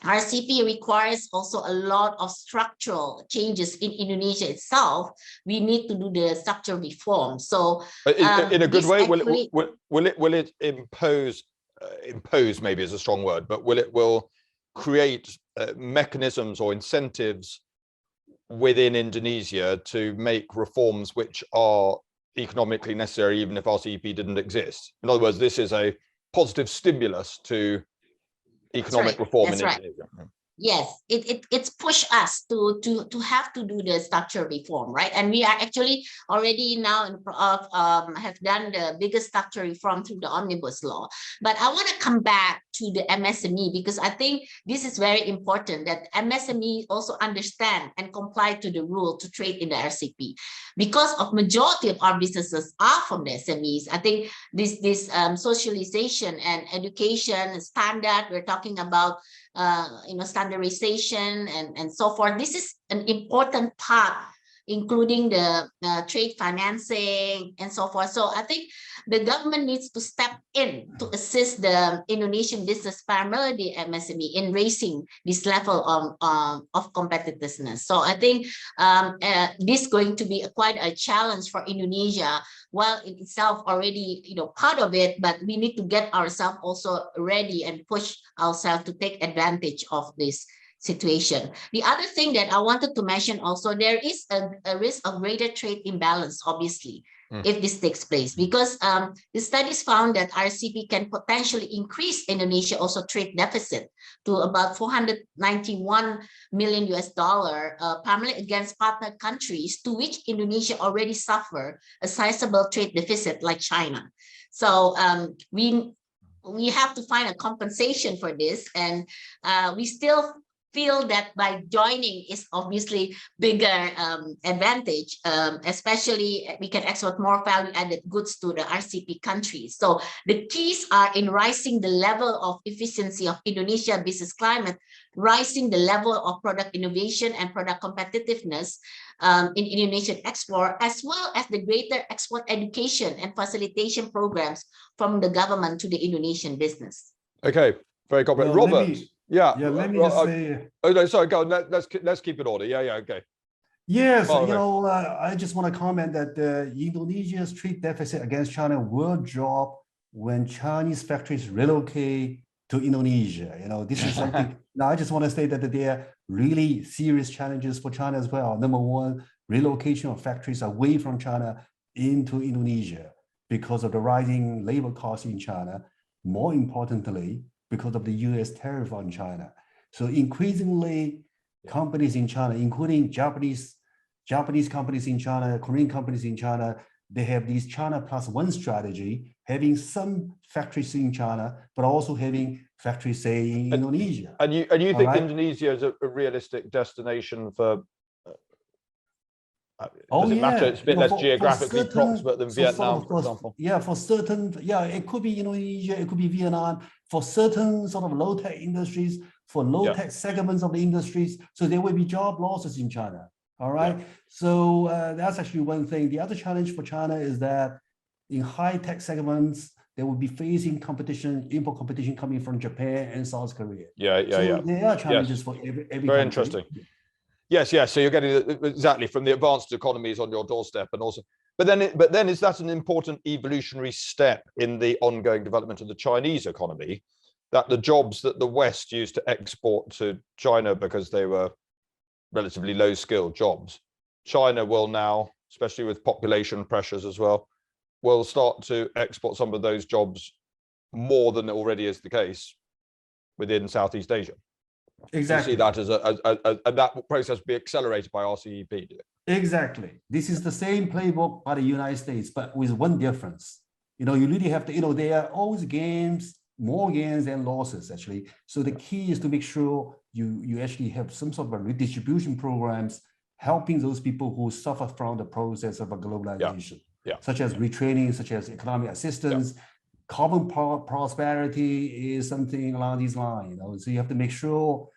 Speaker 4: RCEP requires also a lot of structural changes in Indonesia itself. We need to do the structural reform. So,
Speaker 3: in a good way, will it impose? Impose maybe is a strong word, but will create mechanisms or incentives within Indonesia to make reforms which are economically necessary, even if RCEP didn't exist? In other words, this is a positive stimulus to economic reform in Indonesia.
Speaker 4: Yes, it's pushed us to have to do the structural reform, right? And we are actually already now have done the biggest structural reform through the omnibus law. But I want to come back to the MSME, because I think this is very important, that MSME also understand and comply to the rule to trade in the RCEP. Because of majority of our businesses are from the SMEs, I think this socialization and education standard, we're talking about standardization and so forth. This is an important part, including the trade financing and so forth. So I think the government needs to step in to assist the Indonesian business, primarily MSME, in raising this level of competitiveness. So I think this is going to be quite a challenge for Indonesia. While in itself already part of it, but we need to get ourselves also ready and push ourselves to take advantage of this situation. The other thing that I wanted to mention also, there is a risk of greater trade imbalance, obviously, if this takes place, because the studies found that RCEP can potentially increase Indonesia also trade deficit to about $491 million primarily against partner countries, to which Indonesia already suffer a sizable trade deficit like China. So we have to find a compensation for this, and we still feel that by joining is obviously bigger advantage, especially we can export more value-added goods to the RCEP countries. So the keys are in rising the level of efficiency of Indonesia business climate, rising the level of product innovation and product competitiveness in Indonesian export, as well as the greater export education and facilitation programs from the government to the Indonesian business.
Speaker 3: Okay, very comprehensive.
Speaker 8: Well,
Speaker 3: Robert.
Speaker 8: let me just say.
Speaker 3: Oh no, sorry, go on. Let's keep it order. Yeah, okay.
Speaker 8: Yes, I just want to comment that Indonesia's trade deficit against China will drop when Chinese factories relocate to Indonesia. This is something. Now, I just want to say that there are really serious challenges for China as well. Number one, relocation of factories away from China into Indonesia because of the rising labor costs in China. More importantly, because of the US tariff on China. So increasingly, companies in China, including Japanese companies in China, Korean companies in China, they have this China plus one strategy, having some factories in China, but also having factories, say, in Indonesia.
Speaker 3: And you think Indonesia is a realistic destination for? Does it matter? It's a bit less geographically proximate than Vietnam, for example.
Speaker 8: Yeah, for certain, it could be Indonesia, it could be Vietnam, for certain sort of low-tech industries, for low-tech segments of the industries. So there will be job losses in China. All right. Yeah. So that's actually one thing. The other challenge for China is that in high-tech segments, they will be facing competition, import competition coming from Japan and South Korea.
Speaker 3: So
Speaker 8: there are challenges for every
Speaker 3: Very
Speaker 8: country.
Speaker 3: Interesting. Yes. So you're getting exactly from the advanced economies on your doorstep, and also, But then is that an important evolutionary step in the ongoing development of the Chinese economy, that the jobs that the West used to export to China because they were relatively low-skilled jobs, China will now, especially with population pressures as well, will start to export some of those jobs more than already is the case within Southeast Asia?
Speaker 8: Exactly.
Speaker 3: You see that as that process be accelerated by RCEP?
Speaker 8: Exactly. This is the same playbook by the United States, but with one difference. You really have to, there are always gains, more gains than losses, actually. So the key is to make sure you actually have some sort of redistribution programs helping those people who suffer from the process of a globalization, such as retraining, such as economic assistance. Carbon prosperity is something along these lines. So you have to make sure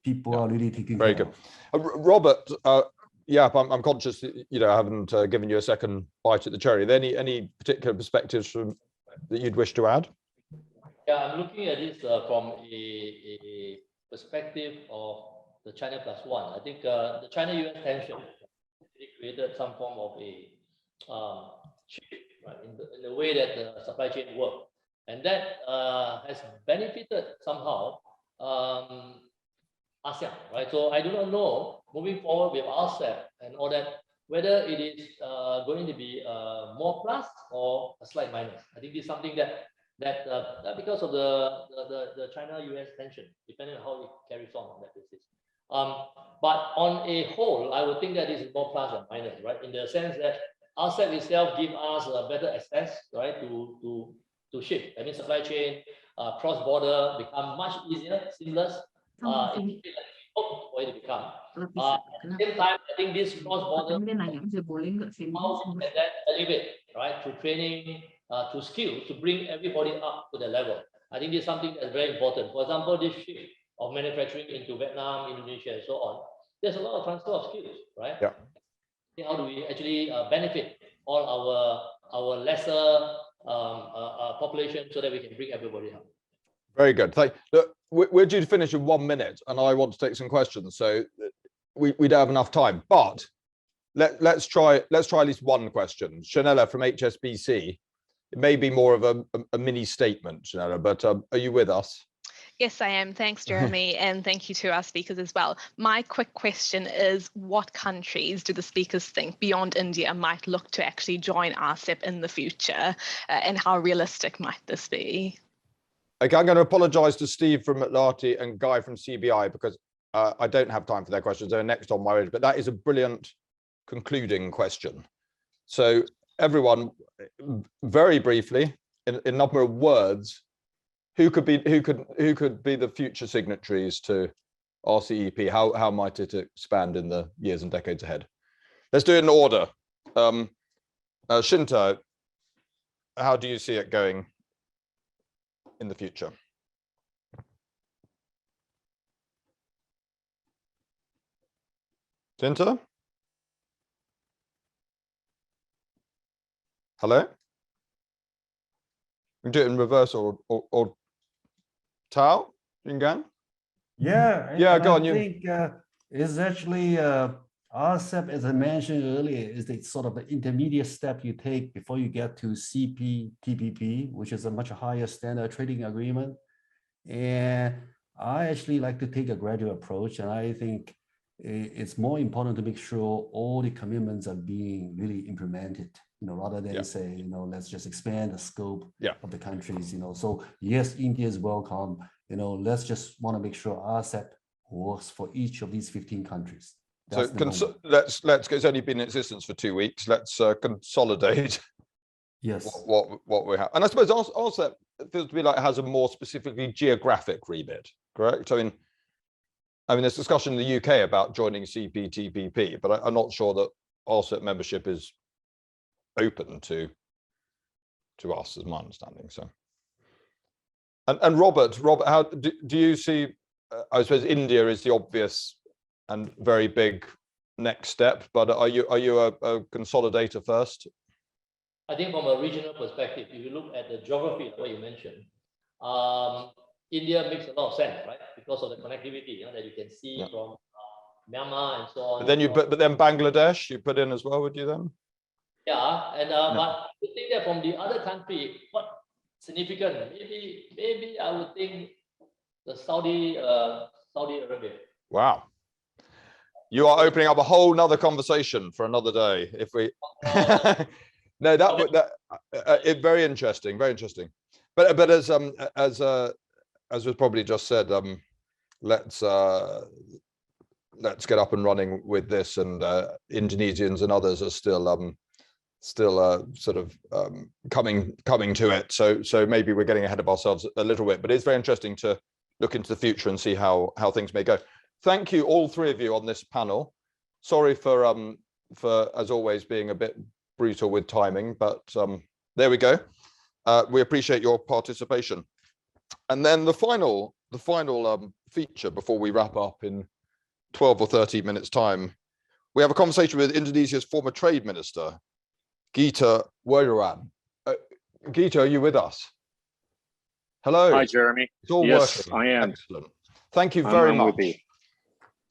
Speaker 8: people are really taking
Speaker 3: very
Speaker 8: care
Speaker 3: good. Robert, I'm conscious that I haven't given you a second bite at the cherry. Are there any particular perspectives that you'd wish to add?
Speaker 12: Yeah, I'm looking at this from a perspective of the China plus one. I think the China-US tension created some form of a shift, right, in the way that the supply chain works, and that has benefited somehow ASEAN, right? So I do not know moving forward with RCEP and all that whether it is going to be more plus or a slight minus. I think this is something that because of the China-US tension, depending on how it carries on that basis. But on a whole, I would think that this is more plus than minus, right? In the sense that RCEP itself gives us a better access, right, to ship. I mean, supply chain, cross-border become much easier, seamless. For it to become. At the same time, I think this cross-border how can that elevate, right, through training, to skills, to bring everybody up to the level. I think this is something that's very important. For example, this shift of manufacturing into Vietnam, Indonesia, and so on. There's a lot of transfer of skills, right? Yeah. How do we actually benefit all our lesser population so that we can bring everybody up?
Speaker 3: Very good. Look, we're due to finish in 1 minute, and I want to take some questions. So we don't have enough time, but let's try at least one question. Chanella from HSBC. It may be more of a mini statement, Chanella, but are you with us?
Speaker 13: Yes, I am. Thanks, Jeremy, and thank you to our speakers as well. My quick question is, what countries do the speakers think beyond India might look to actually join RCEP in the future, and how realistic might this be?
Speaker 3: Okay, I'm going to apologise to Steve from Atlati and Guy from CBI because I don't have time for their questions. They're next on my list, but that is a brilliant concluding question. So everyone, very briefly, in a number of words, who could be the future signatories to RCEP? How might it expand in the years and decades ahead? Let's do it in order. Shinta, how do you see it going in the future? Shinta? Hello? We can do it in reverse or Tao, Jingan?
Speaker 8: Yeah,
Speaker 3: go on.
Speaker 8: I think it's actually RCEP, as I mentioned earlier, is the sort of the intermediate step you take before you get to CPTPP, which is a much higher standard trading agreement. And I actually like to take a gradual approach, and I think it's more important to make sure all the commitments are being really implemented, rather than say, let's just expand the scope of the countries, So yes, India is welcome, let's just want to make sure RCEP works for each of these 15 countries. That's
Speaker 3: so let's it's only been in existence for 2 weeks. Let's consolidate what we have. And I suppose RCEP feels to be like it has a more specifically geographic remit, correct? I mean, there's discussion in the UK about joining CPTPP, but I'm not sure that RCEP membership is open to us, is my understanding. So, and Robert, how do you see? I suppose India is the obvious and very big next step, but are you a consolidator first?
Speaker 12: I think from a regional perspective, if you look at the geography, what you mentioned, India makes a lot of sense, right? Because of the connectivity that you can see from Myanmar and so on.
Speaker 3: But then Bangladesh you put in as well, would you then?
Speaker 12: Yeah, and but I think that from the other country, what significant? Maybe I would think the Saudi Arabia.
Speaker 3: Wow. You are opening up a whole nother conversation for another day. If we, no, it very interesting, very interesting. But as was probably just said, let's get up and running with this. And Indonesians and others are still sort of coming to it. So maybe we're getting ahead of ourselves a little bit. But it's very interesting to look into the future and see how things may go. Thank you, all three of you on this panel. Sorry for as always being a bit brutal with timing, but there we go. We appreciate your participation. And then the final feature before we wrap up in 12 or 13 minutes time, we have a conversation with Indonesia's former trade minister, Gita Wirjawan. Gita, are you with us? Hello.
Speaker 14: Hi, Jeremy.
Speaker 3: It's all
Speaker 14: yes,
Speaker 3: working.
Speaker 14: I am.
Speaker 3: Excellent. Thank you very much.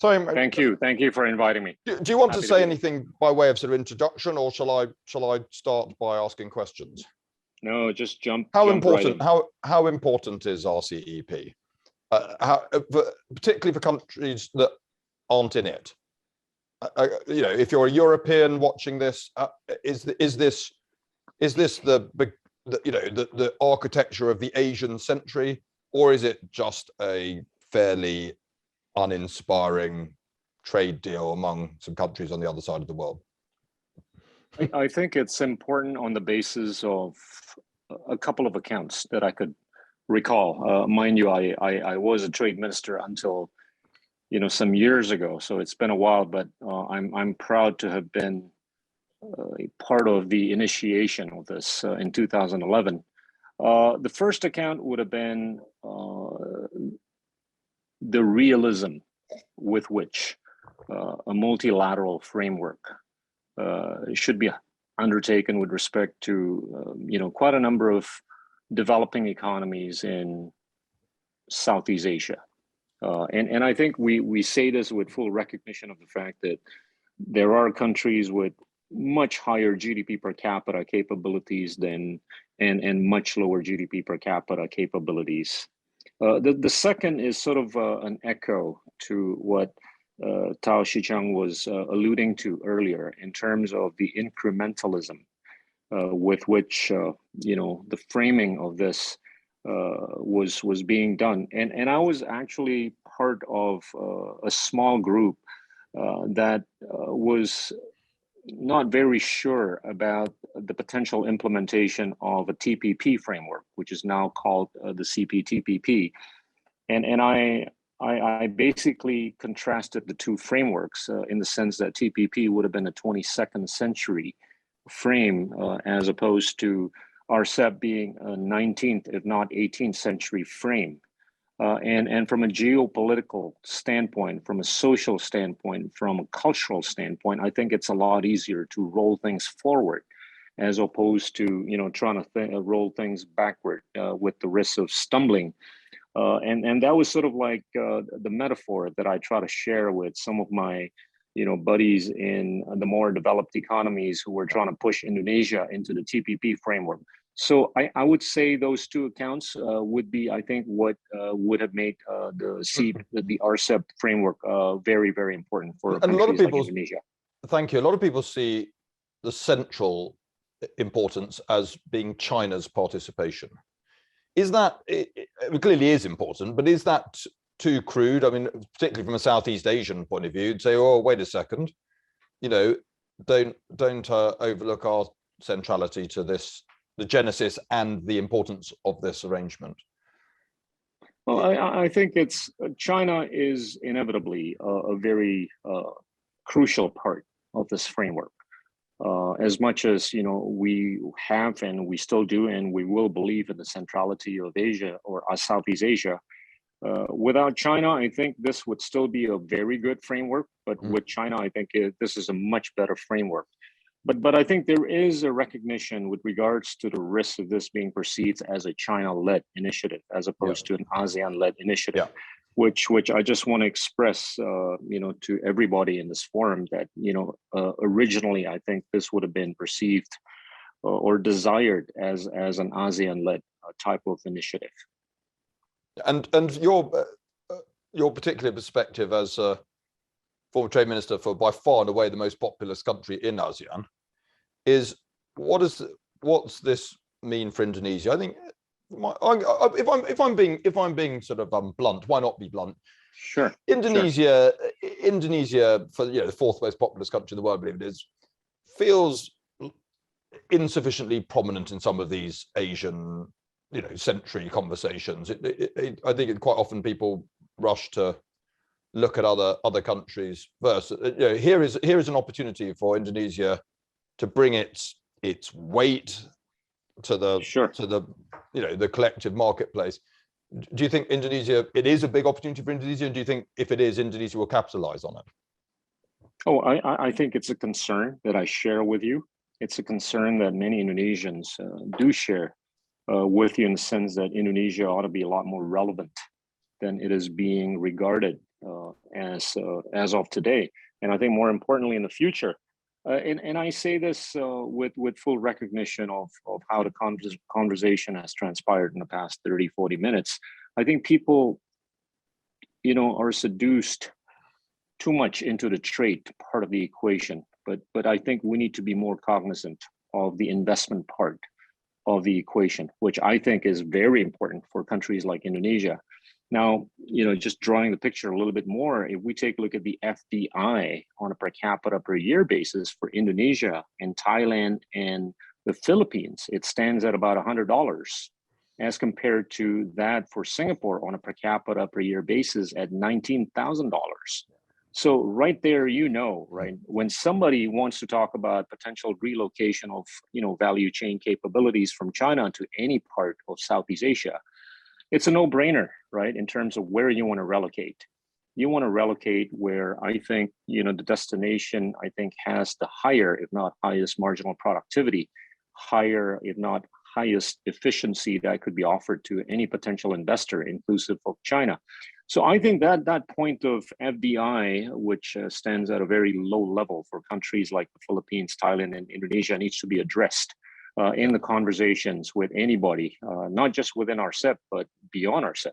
Speaker 14: Sorry, thank you for inviting me.
Speaker 3: Do you want to say anything by way of sort of introduction, or shall I start by asking questions?
Speaker 14: No, just jump.
Speaker 3: How
Speaker 14: jump
Speaker 3: important?
Speaker 14: right in.
Speaker 3: How important is RCEP, particularly for countries that aren't in it? You know, if you're a European watching this, is this the architecture of the Asian century, or is it just a fairly uninspiring trade deal among some countries on the other side of the world?
Speaker 14: I think it's important on the basis of a couple of accounts that I could recall. Mind you, I was a trade minister until some years ago, so it's been a while. But I'm proud to have been a part of the initiation of this in 2011. The first account would have been the realism with which a multilateral framework should be undertaken with respect to quite a number of developing economies in Southeast Asia. And I think we say this with full recognition of the fact that there are countries with much higher GDP per capita capabilities than and much lower GDP per capita capabilities. The second is sort of an echo to what Tao Shichang was alluding to earlier in terms of the incrementalism with which the framing of this was being done. And I was actually part of a small group that was not very sure about the potential implementation of a TPP framework, which is now called the CPTPP. And I basically contrasted the two frameworks in the sense that TPP would have been a 22nd century frame as opposed to RCEP being a 19th, if not 18th century frame. And from a geopolitical standpoint, from a social standpoint, from a cultural standpoint, I think it's a lot easier to roll things forward as opposed to trying to roll things backward with the risk of stumbling. And that was sort of like the metaphor that I try to share with some of my buddies in the more developed economies who were trying to push Indonesia into the TPP framework. So I would say those two accounts would be, I think, what would have made the RCEP framework very, very important for countries like Indonesia.
Speaker 3: Thank you. A lot of people see the central importance as being China's participation. Is that, it clearly is important, but is that too crude? I mean, particularly from a Southeast Asian point of view, you'd say, oh, wait a second, don't overlook our centrality to this, the genesis and the importance of this arrangement.
Speaker 14: Well, I think China is inevitably a very crucial part of this framework. As much as we have and we still do and we will believe in the centrality of Asia or Southeast Asia, without China, I think this would still be a very good framework. But with China, I think this is a much better framework. But I think there is a recognition with regards to the risk of this being perceived as a China-led initiative as opposed to an ASEAN-led initiative. which I just want to express, to everybody in this forum that, originally I think this would have been perceived or desired as an ASEAN-led type of initiative.
Speaker 3: And your particular perspective as a former trade minister for by far and away the most populous country in ASEAN is what's this mean for Indonesia? I think if I'm being sort of blunt, why not be blunt?
Speaker 14: Sure.
Speaker 3: Indonesia, for the fourth most populous country in the world, I believe it is, feels insufficiently prominent in some of these Asian, century conversations. I think quite often people rush to look at other countries first. Here is an opportunity for Indonesia to bring its weight to the collective marketplace. Do you think it is a big opportunity for Indonesia, and do you think if it is, Indonesia will capitalize on it?
Speaker 14: Oh, I think it's a concern that I share with you. It's a concern that many Indonesians do share with you, in the sense that Indonesia ought to be a lot more relevant than it is being regarded as of today. And I think more importantly in the future. And I say this with full recognition of how the conversation has transpired in the past 30, 40 minutes. I think people, are seduced too much into the trade part of the equation. But I think we need to be more cognizant of the investment part of the equation, which I think is very important for countries like Indonesia. Now, just drawing the picture a little bit more, if we take a look at the FDI on a per capita per year basis for Indonesia and Thailand and the Philippines, it stands at about $100, as compared to that for Singapore on a per capita per year basis at $19,000. So right there, right, when somebody wants to talk about potential relocation of, value chain capabilities from China to any part of Southeast Asia, it's a no-brainer, right, in terms of where you want to relocate. You want to relocate where I think, the destination, I think, has the higher, if not highest marginal productivity, higher, if not highest efficiency that could be offered to any potential investor, inclusive of China. So I think that point of FDI, which stands at a very low level for countries like the Philippines, Thailand, and Indonesia, needs to be addressed in the conversations with anybody, not just within RCEP, but beyond RCEP.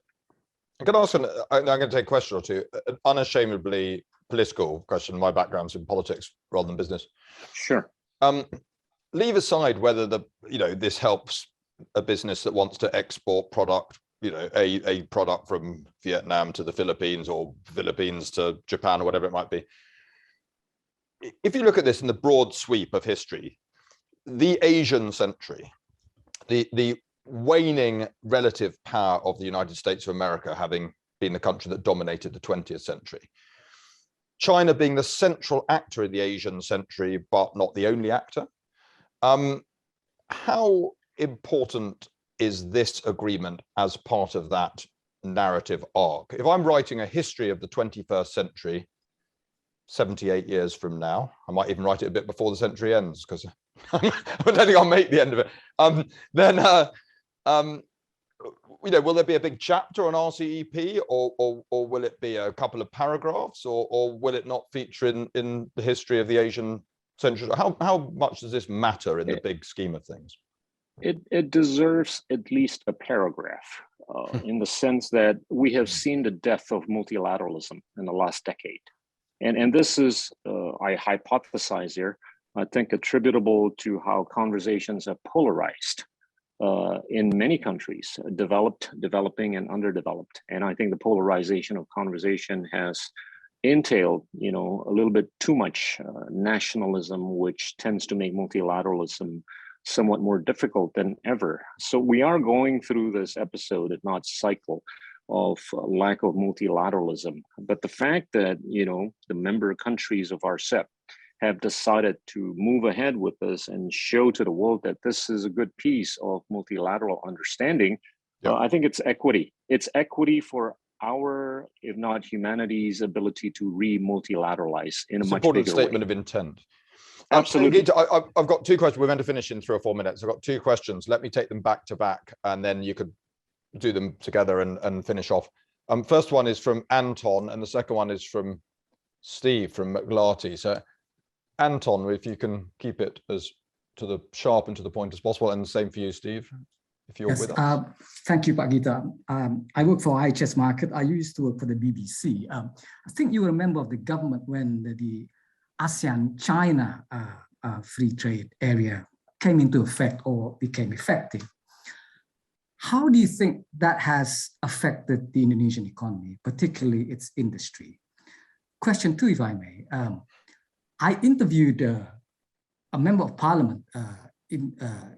Speaker 3: I'm going to take a question or two. An unashamedly political question. My background's in politics rather than business.
Speaker 14: Sure.
Speaker 3: Leave aside whether this helps a business that wants to export product, a product from Vietnam to the Philippines or Philippines to Japan or whatever it might be. If you look at this in the broad sweep of history, the Asian century, the waning relative power of the United States of America having been the country that dominated the 20th century, China being the central actor in the Asian century, but not the only actor. How important is this agreement as part of that narrative arc? If I'm writing a history of the 21st century, 78 years from now, I might even write it a bit before the century ends, because I don't think I'll make the end of it. Will there be a big chapter on RCEP, or will it be a couple of paragraphs, or will it not feature in the history of the Asian century? How much does this matter in the big scheme of things?
Speaker 14: It deserves at least a paragraph, in the sense that we have seen the death of multilateralism in the last decade. And this is, I hypothesize here, I think attributable to how conversations have polarized in many countries, developed, developing, and underdeveloped. And I think the polarization of conversation has entailed, a little bit too much nationalism, which tends to make multilateralism somewhat more difficult than ever. So we are going through this episode, if not cycle, of lack of multilateralism. But the fact that, the member countries of RCEP have decided to move ahead with this and show to the world that this is a good piece of multilateral understanding, I think it's equity. It's equity for our, if not humanity's, ability to re-multilateralize in a much bigger way.
Speaker 3: Important statement of intent.
Speaker 14: Absolutely.
Speaker 3: I've got two questions. We're going to finish in 3 or 4 minutes. I've got 2 questions. Let me take them back to back, and then you could do them together and finish off. First one is from Anton, and the second one is from Steve from McLarty. So Anton, if you can keep it as to the sharp and to the point as possible, and the same for you, Steve, if you're with us.
Speaker 15: Thank you, Pak Gita. I work for IHS Market. I used to work for the BBC. I think you were a member of the government when the ASEAN-China free trade area came into effect or became effective. How do you think that has affected the Indonesian economy, particularly its industry? Question 2, if I may. I interviewed a member of parliament in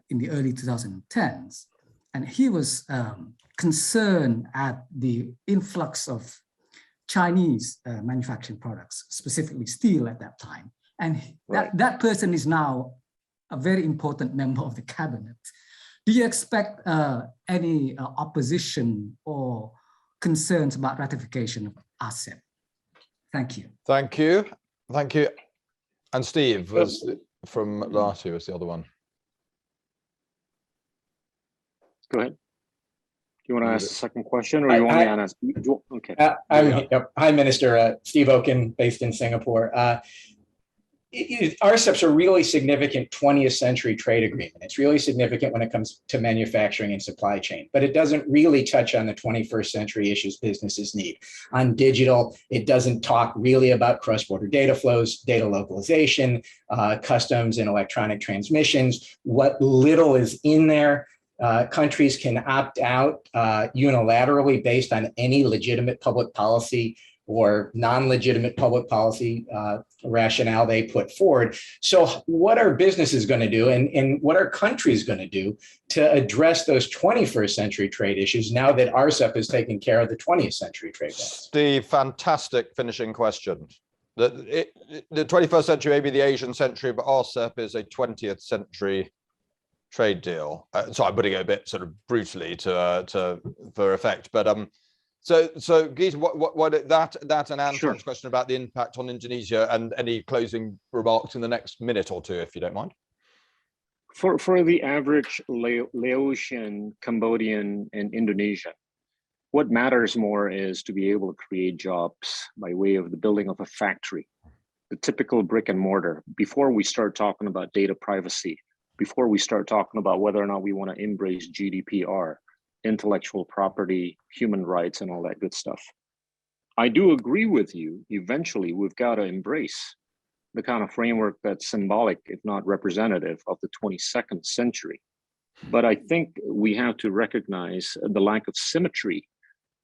Speaker 15: the early 2010s, and he was concerned at the influx of Chinese manufacturing products, specifically steel at that time. And that person is now a very important member of the cabinet. Do you expect any opposition or concerns about ratification of RCEP? Thank you.
Speaker 3: Thank you. Thank you. And Steve was from McLarty was the other one.
Speaker 14: Go ahead. Do you want to ask the second question, or you want me to ask? Okay.
Speaker 16: Hi, Minister. Steve Oken, based in Singapore. RCEP's a really significant 20th century trade agreement. It's really significant when it comes to manufacturing and supply chain, but it doesn't really touch on the 21st century issues businesses need. On digital, it doesn't talk really about cross-border data flows, data localization, customs and electronic transmissions. What little is in there, countries can opt out unilaterally based on any legitimate public policy or non-legitimate public policy rationale they put forward. So what are businesses going to do and what are countries going to do to address those 21st century trade issues now that RCEP has taken care of the 20th century trade issues?
Speaker 3: Steve, fantastic finishing question. The 21st century may be the Asian century, but RCEP is a 20th century trade deal. So I'm putting it a bit sort of brutally for effect, but So Gita, that and Anton's question about the impact on Indonesia, and any closing remarks in the next minute or two, if you don't mind.
Speaker 14: For the average Laotian, Cambodian, and Indonesian, what matters more is to be able to create jobs by way of the building of a factory, the typical brick and mortar, before we start talking about data privacy, before we start talking about whether or not we want to embrace GDPR, intellectual property, human rights, and all that good stuff. I do agree with you. Eventually, we've got to embrace the kind of framework that's symbolic, if not representative, of the 22nd century. But I think we have to recognize the lack of symmetry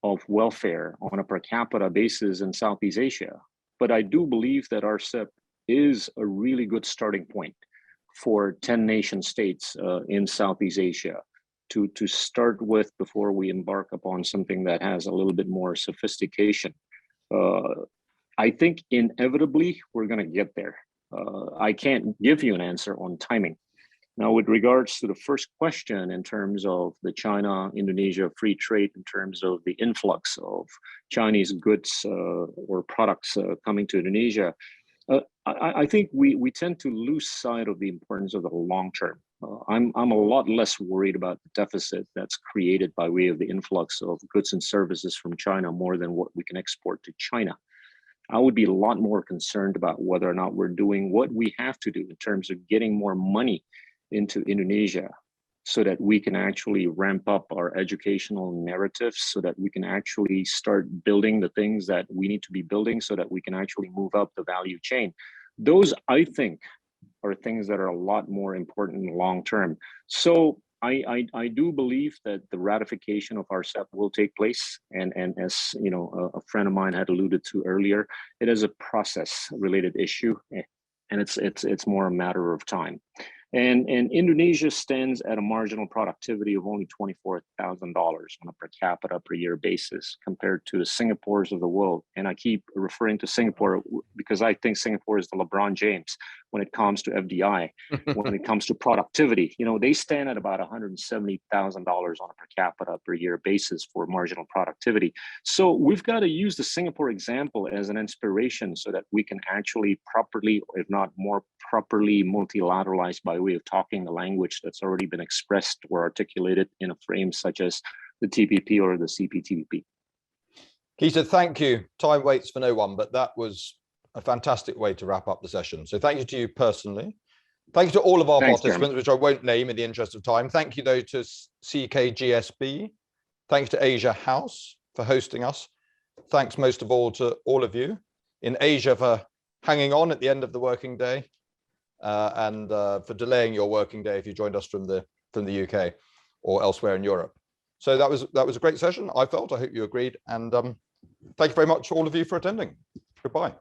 Speaker 14: of welfare on a per capita basis in Southeast Asia. But I do believe that RCEP is a really good starting point for 10 nation states in Southeast Asia to start with before we embark upon something that has a little bit more sophistication. I think inevitably we're going to get there. I can't give you an answer on timing. Now, with regards to the first question in terms of the China-Indonesia free trade, in terms of the influx of Chinese goods or products coming to Indonesia, I think we tend to lose sight of the importance of the long term. I'm a lot less worried about the deficit that's created by way of the influx of goods and services from China more than what we can export to China. I would be a lot more concerned about whether or not we're doing what we have to do in terms of getting more money into Indonesia so that we can actually ramp up our educational narratives, so that we can actually start building the things that we need to be building so that we can actually move up the value chain. Those, I think, are things that are a lot more important in the long term. So I do believe that the ratification of RCEP will take place. And as you know, a friend of mine had alluded to earlier, it is a process related issue, and it's more a matter of time. And Indonesia stands at a marginal productivity of only $24,000 on a per capita per year basis compared to the Singapores of the world. And I keep referring to Singapore because I think Singapore is the LeBron James when it comes to FDI, when it comes to productivity. You know, they stand at about $170,000 on a per capita per year basis for marginal productivity. So we've got to use the Singapore example as an inspiration so that we can actually properly, if not more properly, multilateralize by way of talking the language that's already been expressed or articulated in a frame such as the TPP or the CPTPP.
Speaker 3: Keita, thank you. Time waits for no one, but that was a fantastic way to wrap up the session. So thank you to you personally. Thank you to all of our participants, which I won't name in the interest of time. Thank you, though, to CKGSB. Thanks to Asia House for hosting us. Thanks most of all to all of you in Asia for hanging on at the end of the working day and for delaying your working day if you joined us from the UK or elsewhere in Europe. So that was a great session, I felt. I hope you agreed. And thank you very much, all of you, for attending. Goodbye.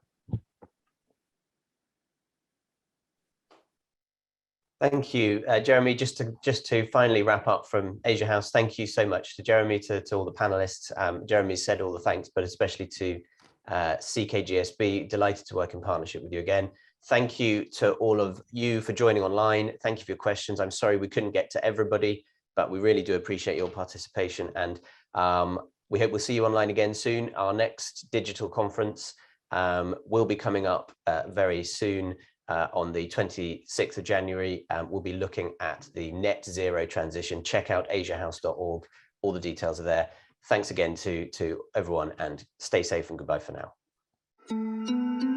Speaker 1: Thank you, Jeremy. Just to finally wrap up from Asia House, thank you so much to Jeremy, to all the panelists. Jeremy said all the thanks, but especially to CKGSB. Delighted to work in partnership with you again. Thank you to all of you for joining online. Thank you for your questions. I'm sorry we couldn't get to everybody, but we really do appreciate your participation. And we hope we'll see you online again soon. Our next digital conference will be coming up very soon. On the 26th of January, we'll be looking at the net zero transition. Check out asiahouse.org. All the details are there. Thanks again to everyone, and stay safe and goodbye for now.